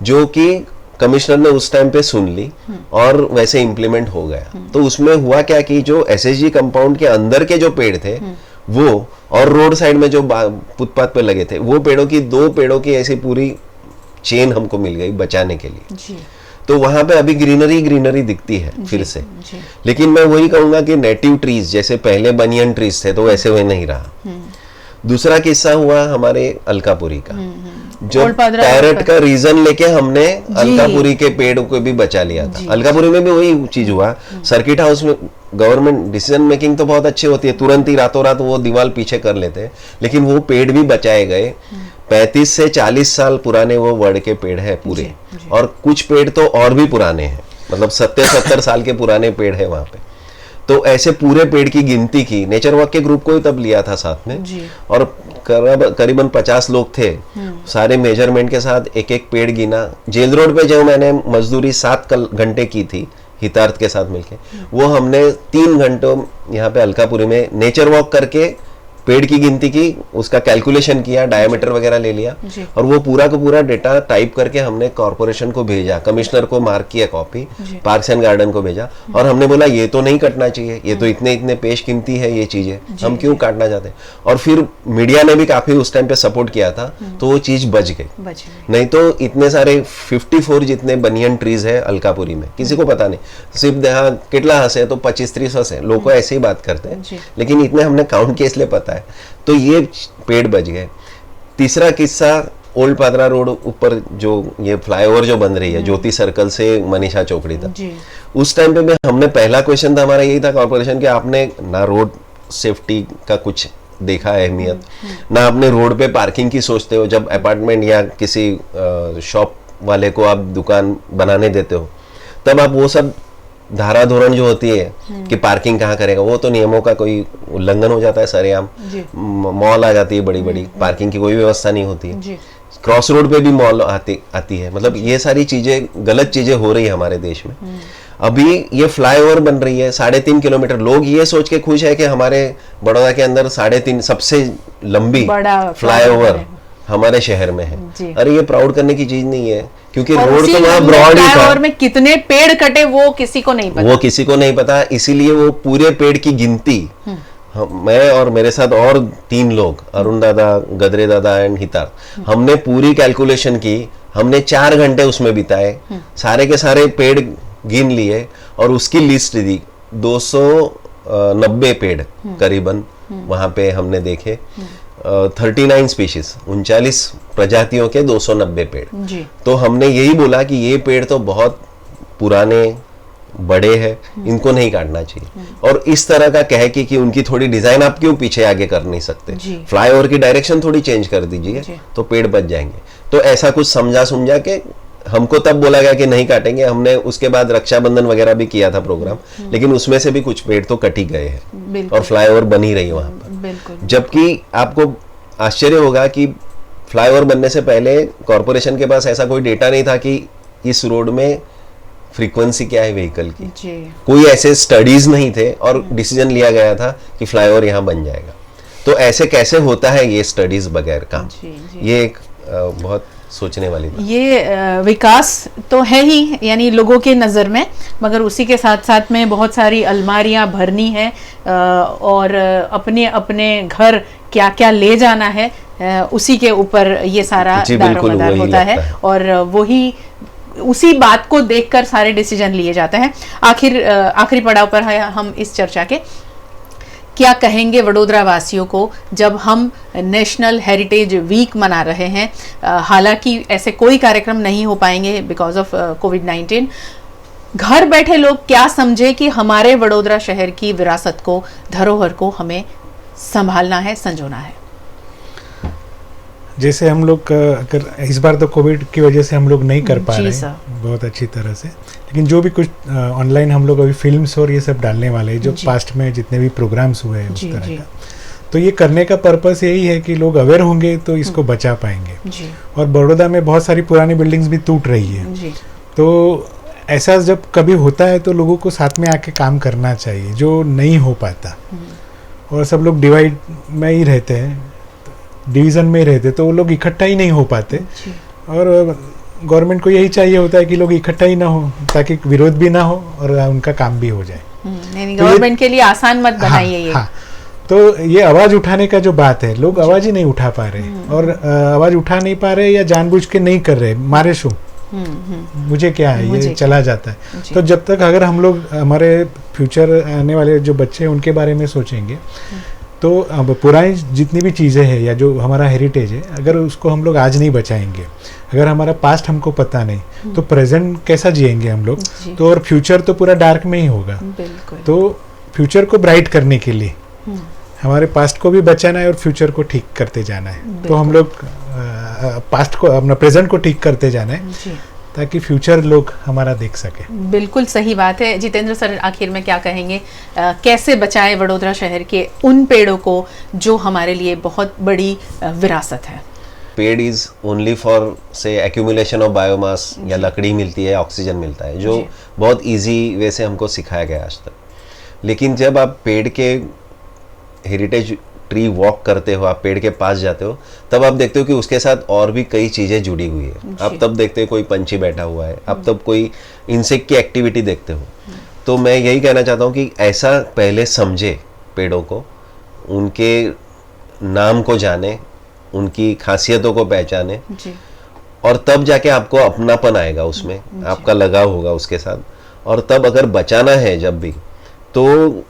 जो कि कमिश्नर ने उस टाइम पे सुन ली और वैसे इम्प्लीमेंट हो गया। तो उसमें हुआ क्या कि जो एसएचजी कंपाउंड के अंदर के जो पेड़ थे वो और रोड साइड में जो फुटपाथ पे लगे थे वो पेड़ों की 2 पेड़ों की ऐसी पूरी चेन हमको मिल गई बचाने के लिए जी। तो वहां पे अभी ग्रीनरी दिखती है फिर से जी। लेकिन मैं वही कहूंगा कि नेटिव ट्रीज जैसे पहले बनियन ट्रीज थे तो वैसे हुए नहीं रहा। दूसरा किस्सा हुआ हमारे अलकापुरी का, जो पैरट का रीजन लेके हमने अलकापुरी के पेड़ को भी बचा लिया था। अलकापुरी में भी वही चीज हुआ। सर्किट हाउस में गवर्नमेंट डिसीजन मेकिंग तो बहुत अच्छी होती है, तुरंत ही रातों रात वो दीवार पीछे कर लेते हैं, लेकिन वो पेड़ भी बचाए गए। 35 से 40 साल पुराने वो वड़ के पेड़ है पूरे, और कुछ पेड़ तो और भी पुराने हैं, मतलब 70 साल के पुराने पेड़ है वहां पे। तो ऐसे पूरे पेड़ की गिनती की, नेचर वॉक के ग्रुप को ही तब लिया था साथ में और करीबन 50 लोग थे, सारे मेजरमेंट के साथ एक एक पेड़ गिना। जेल रोड पे जो मैंने मजदूरी 7 घंटे की थी हितार्थ के साथ मिलके, वो हमने 3 घंटों यहाँ पे अलकापुरी में नेचर वॉक करके पेड़ की गिनती की, उसका कैलकुलेशन किया, डायमीटर वगैरह ले लिया, और वो पूरा का पूरा डेटा टाइप करके हमने कॉर्पोरेशन को भेजा, कमिश्नर को मार्क किया कॉपी, पार्क्स एंड गार्डन को भेजा, और हमने बोला ये तो नहीं कटना चाहिए, ये तो इतने इतने पेश कीमती है ये चीजें, हम क्यों काटना चाहते। और फिर मीडिया ने भी काफी उस टाइम पे सपोर्ट किया था, तो वो चीज बच गई। नहीं तो इतने सारे 54 जितने बनियन ट्रीज है अलकापुरी में, किसी को पता नहीं, सिर्फ कितना हंसे तो 25-30 हंसे, लोग ऐसे ही बात करते हैं, लेकिन इतने हमने काउंट किए इसलिए पता है। तो ये पेड़ बच गए। तीसरा किस्सा ओल्ड पादरा रोड ऊपर जो ये फ्लाईओवर जो बन रही है ज्योति सर्कल से मनीषा चौकड़ी तक, उस टाइम पे हमने पहला क्वेश्चन था हमारा यही था कॉर्पोरेशन के, आपने ना रोड सेफ्टी का कुछ देखा है अहमियत, ना आपने रोड पे पार्किंग की सोचते हो। जब अपार्टमेंट या किसी शॉप वाले को आप दुकान बनाने देते हो तब आप वो सब धारा धोरण जो होती है कि पार्किंग कहाँ करेगा, वो तो नियमों का कोई उल्लंघन हो जाता है सरेआम। मॉल आ जाती है बड़ी बड़ी, पार्किंग की कोई व्यवस्था नहीं होती है, क्रॉस रोड पे भी मॉल आती है, मतलब ये सारी चीजें गलत चीजें हो रही है हमारे देश में। अभी ये फ्लाईओवर बन रही है 3.5 किलोमीटर, लोग ये सोच के खुश है कि हमारे बड़ौदा के अंदर 3.5 सबसे लंबी फ्लाईओवर हमारे शहर में है। अरे ये प्राउड करने की चीज नहीं है, क्योंकि रोड तो वहां ब्रॉड ही था, में कितने पेड़ कटे वो किसी को नहीं पता, इसीलिए वो पूरे पेड़ की गिनती मैं और मेरे साथ और 3 लोग, अरुण दादा, गदरे दादा एंड हितार्थ, हमने पूरी कैलकुलेशन की। हमने 4 घंटे उसमें बिताए, सारे के सारे पेड़ गिन लिए और उसकी लिस्ट दी। 290 पेड़ करीबन वहां पे हमने देखे, 39 स्पीशीज, 39 प्रजातियों के 290 पेड़ जी। तो हमने यही बोला कि ये पेड़ तो बहुत पुराने बड़े हैं, इनको नहीं काटना चाहिए। और इस तरह का कह के कि उनकी थोड़ी डिजाइन आप क्यों पीछे आगे कर नहीं सकते, फ्लाईओवर की डायरेक्शन थोड़ी चेंज कर दीजिए तो पेड़ बच जाएंगे। तो ऐसा कुछ समझा के हमको तब बोला गया कि नहीं काटेंगे। हमने उसके बाद रक्षाबंधन वगैरह भी किया था प्रोग्राम, लेकिन उसमें से भी कुछ पेड़ तो कट ही गए हैं और फ्लाईओवर बन ही रही है वहां पर। जबकि आपको आश्चर्य होगा कि फ्लाईओवर बनने से पहले कॉर्पोरेशन के पास ऐसा कोई डेटा नहीं था कि इस रोड में फ्रीक्वेंसी क्या है व्हीकल की। जी। कोई ऐसे स्टडीज नहीं थे और डिसीजन लिया गया था कि फ्लाईओवर यहाँ बन जाएगा। तो ऐसे कैसे होता है ये स्टडीज बगैर काम। ये एक बहुत सोचने वाली बात। ये विकास तो है ही, यानी लोगों के नज़र में, मगर उसी के साथ साथ में बहुत सारी अलमारियां भरनी है और अपने अपने घर क्या क्या ले जाना है, उसी के ऊपर ये सारा दारोमदार होता है और वही उसी बात को देखकर सारे डिसीजन लिए जाते हैं। आखिरी पड़ाव पर है हम इस चर्चा के। क्या कहेंगे वडोदरा वासियों को जब हम नेशनल हेरिटेज वीक मना रहे हैं? हालांकि ऐसे कोई कार्यक्रम नहीं हो पाएंगे बिकॉज ऑफ कोविड-19। घर बैठे लोग क्या समझे कि हमारे वडोदरा शहर की विरासत को, धरोहर को हमें संभालना है, संजोना है। जैसे हम लोग अगर इस बार तो कोविड की वजह से हम लोग नहीं कर पा रहे बहुत अच्छी तरह से, लेकिन जो भी कुछ ऑनलाइन हम लोग अभी फिल्म्स और ये सब डालने वाले हैं, जो पास्ट में जितने भी प्रोग्राम्स हुए हैं उस तरह का, तो ये करने का पर्पस यही है कि लोग अवेयर होंगे तो इसको बचा पाएंगे। और बड़ौदा में बहुत सारी पुरानी बिल्डिंग्स भी टूट रही है, तो ऐसा जब कभी होता है तो लोगों को साथ में आके काम करना चाहिए, जो नहीं हो पाता। और सब लोग डिवाइड में ही रहते हैं, डिवीज़न में रहते, तो वो लोग इकट्ठा ही नहीं हो पाते। और गवर्नमेंट को यही चाहिए होता है कि लोग इकट्ठा ही ना हो, ताकि विरोध भी ना हो और उनका काम भी हो जाए। नहीं, गवर्नमेंट के लिए आसान मत बनाइए ये। हाँ, तो ये आवाज उठाने का जो बात है, लोग आवाज ही नहीं उठा पा रहे और आवाज उठा नहीं पा रहे या जानबूझ के नहीं कर रहे, मारे शू मुझे क्या है, ये चला जाता है। तो जब तक अगर हम लोग हमारे फ्यूचर आने वाले जो बच्चे हैं उनके बारे में सोचेंगे, तो अब पुरानी जितनी भी चीज़ें हैं या जो हमारा हेरिटेज है, अगर उसको हम लोग आज नहीं बचाएंगे, अगर हमारा पास्ट हमको पता नहीं, तो प्रेजेंट कैसा जिएंगे हम लोग? तो और फ्यूचर तो पूरा डार्क में ही होगा। तो फ्यूचर को ब्राइट करने के लिए हमारे पास्ट को भी बचाना है और फ्यूचर को ठीक करते जाना है। तो हम लोग पास्ट को, अपना प्रेजेंट को ठीक करते जाना है ताकि फ्यूचर लोग हमारा देख सके। बिल्कुल सही बात है। जितेंद्र सर, आखिर में क्या कहेंगे? कैसे बचाएं वडोदरा शहर के उन पेड़ों को जो हमारे लिए बहुत बड़ी विरासत है? पेड़ इज ओनली फॉर से एक्यूमुलेशन ऑफ बायोमास, या लकड़ी मिलती है, ऑक्सीजन मिलता है, जो बहुत इजी वे से हमको सिखाया गया आज तक। लेकिन जब आप पेड़ के हेरिटेज ट्री वॉक करते हो, आप पेड़ के पास जाते हो, तब आप देखते हो कि उसके साथ और भी कई चीजें जुड़ी हुई है। आप तब देखते हो कोई पंछी बैठा हुआ है, आप तब कोई इंसेक्ट की एक्टिविटी देखते हो। तो मैं यही कहना चाहता हूँ कि ऐसा पहले समझे पेड़ों को, उनके नाम को जाने, उनकी खासियतों को पहचाने, और तब जाके आपको अपनापन आएगा उसमें, आपका लगाव होगा उसके साथ। और तब अगर बचाना है जब भी, तो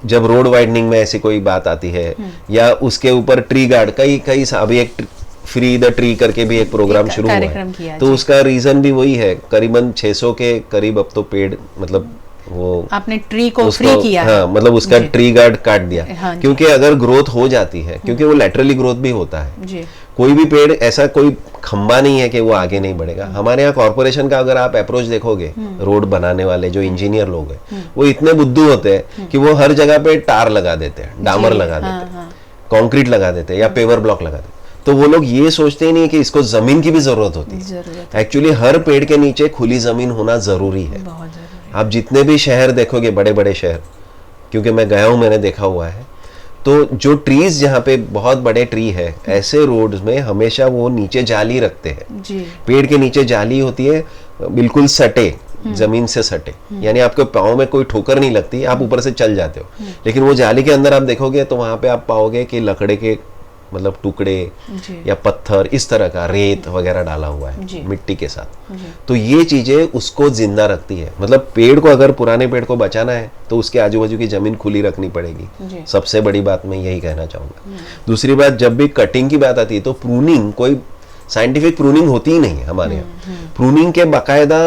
जब रोड वाइडनिंग में ऐसी कोई बात आती है, या उसके ऊपर ट्री गार्ड, कई अभी एक फ्री द ट्री करके भी एक प्रोग्राम शुरू हुआ है, तो उसका रीजन भी वही है। करीबन 600 के करीब अब तो पेड़, मतलब वो आपने ट्री को फ्री किया, हाँ, मतलब उसका ट्री गार्ड काट दिया। क्योंकि अगर ग्रोथ हो जाती है, क्योंकि वो लैटरली ग्रोथ भी होता है, कोई भी पेड़ ऐसा कोई खंबा नहीं है कि वो आगे नहीं बढ़ेगा। हमारे यहाँ कॉर्पोरेशन का अगर आप अप्रोच देखोगे, रोड बनाने वाले जो इंजीनियर लोग हैं, वो इतने बुद्धू होते हैं कि वो हर जगह पे टार लगा देते हैं, डामर लगा देते हैं, कंक्रीट लगा देते हैं, या पेवर ब्लॉक लगा देते हैं। तो वो लोग ये सोचते ही नहीं कि इसको जमीन की भी जरूरत होती है। एक्चुअली हर पेड़ के नीचे खुली जमीन होना जरूरी है। आप जितने भी शहर देखोगे, बड़े बड़े शहर, क्योंकि मैं गया हूं, मैंने देखा हुआ है, तो जो ट्रीज जहाँ पे बहुत बड़े ट्री है, ऐसे रोड्स में हमेशा वो नीचे जाली रखते हैं। पेड़ के नीचे जाली होती है, बिल्कुल सटे, जमीन से सटे, यानी आपके पाँव में कोई ठोकर नहीं लगती, आप ऊपर से चल जाते हो। लेकिन वो जाली के अंदर आप देखोगे तो वहां पे आप पाओगे कि लकड़े के, मतलब टुकड़े या पत्थर, इस तरह का रेत वगैरह डाला हुआ है मिट्टी के साथ। तो ये चीजें उसको जिंदा रखती है। मतलब पेड़ को, अगर पुराने पेड़ को बचाना है तो उसके आजू बाजू की जमीन खुली रखनी पड़ेगी। सबसे बड़ी बात मैं यही कहना चाहूंगा। दूसरी बात, जब भी कटिंग की बात आती है तो प्रूनिंग, कोई साइंटिफिक प्रूनिंग होती ही नहीं है हमारे यहाँ। प्रूनिंग के बाकायदा,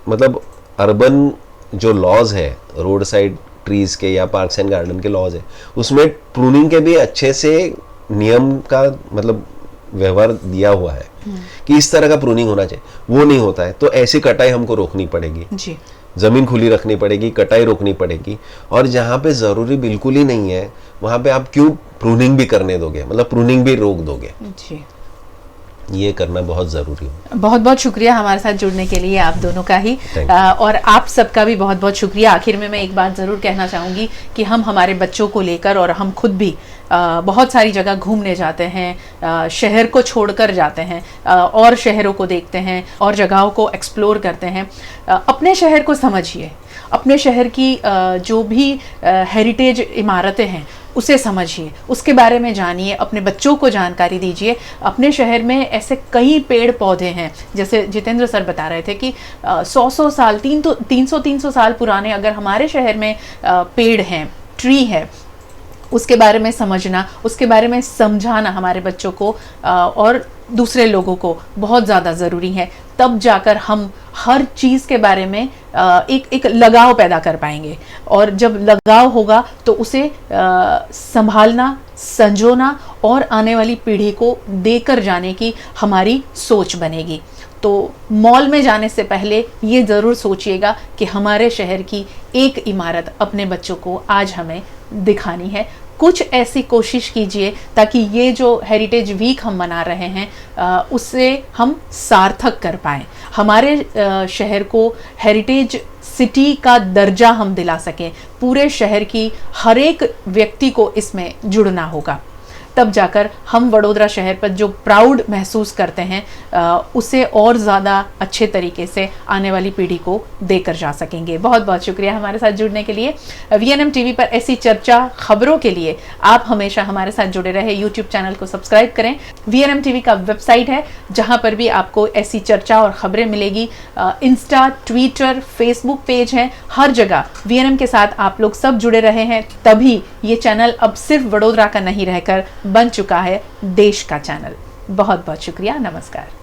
मतलब अर्बन जो लॉज है, रोड साइड ट्रीज के या पार्क्स एंड गार्डन के लॉज है, उसमें प्रूनिंग के भी अच्छे से नियम का, मतलब व्यवहार दिया हुआ है कि इस तरह का प्रूनिंग होना चाहिए। वो नहीं होता है, तो ऐसी कटाई हमको रोकनी पड़ेगी, जमीन खुली रखनी पड़ेगी, कटाई रोकनी पड़ेगी। और जहाँ पे जरूरी बिल्कुल ही नहीं है, वहां पे आप क्यों प्रूनिंग भी करने दोगे, मतलब प्रूनिंग भी रोक दोगे। ये करना बहुत ज़रूरी है। बहुत बहुत शुक्रिया हमारे साथ जुड़ने के लिए आप दोनों का ही, और आप सबका भी बहुत बहुत शुक्रिया। आखिर में मैं एक बात ज़रूर कहना चाहूँगी कि हम हमारे बच्चों को लेकर और हम खुद भी बहुत सारी जगह घूमने जाते हैं, शहर को छोड़कर जाते हैं, और शहरों को देखते हैं और जगहों को एक्सप्लोर करते हैं। अपने शहर को समझिए, अपने शहर की जो भी हेरिटेज इमारतें हैं उसे समझिए, उसके बारे में जानिए, अपने बच्चों को जानकारी दीजिए। अपने शहर में ऐसे कई पेड़ पौधे हैं, जैसे जितेंद्र सर बता रहे थे कि 100 साल 300 साल पुराने अगर हमारे शहर में पेड़ हैं, ट्री है, उसके बारे में समझना, उसके बारे में समझाना हमारे बच्चों को और दूसरे लोगों को बहुत ज़्यादा ज़रूरी है। तब जाकर हम हर चीज़ के बारे में एक लगाव पैदा कर पाएंगे, और जब लगाव होगा तो उसे संभालना, संजोना और आने वाली पीढ़ी को देकर जाने की हमारी सोच बनेगी। तो मॉल में जाने से पहले ये ज़रूर सोचिएगा कि हमारे शहर की एक इमारत अपने बच्चों को आज हमें दिखानी है। कुछ ऐसी कोशिश कीजिए ताकि ये जो हेरिटेज वीक हम मना रहे हैं उससे हम सार्थक कर पाएँ, हमारे शहर को हेरिटेज सिटी का दर्जा हम दिला सकें। पूरे शहर की हर एक व्यक्ति को इसमें जुड़ना होगा, तब जाकर हम वडोदरा शहर पर जो प्राउड महसूस करते हैं उसे और ज़्यादा अच्छे तरीके से आने वाली पीढ़ी को देकर जा सकेंगे। बहुत बहुत शुक्रिया हमारे साथ जुड़ने के लिए। VNM TV पर ऐसी चर्चा खबरों के लिए आप हमेशा हमारे साथ जुड़े रहे। यूट्यूब चैनल को सब्सक्राइब करें। VNM TV का वेबसाइट है जहां पर भी आपको ऐसी चर्चा और खबरें मिलेगी। इंस्टा, ट्विटर, फेसबुक पेज है, हर जगह VNM के साथ आप लोग सब जुड़े रहे हैं, तभी ये चैनल अब सिर्फ वडोदरा का नहीं रहकर बन चुका है देश का चैनल। बहुत बहुत शुक्रिया, नमस्कार।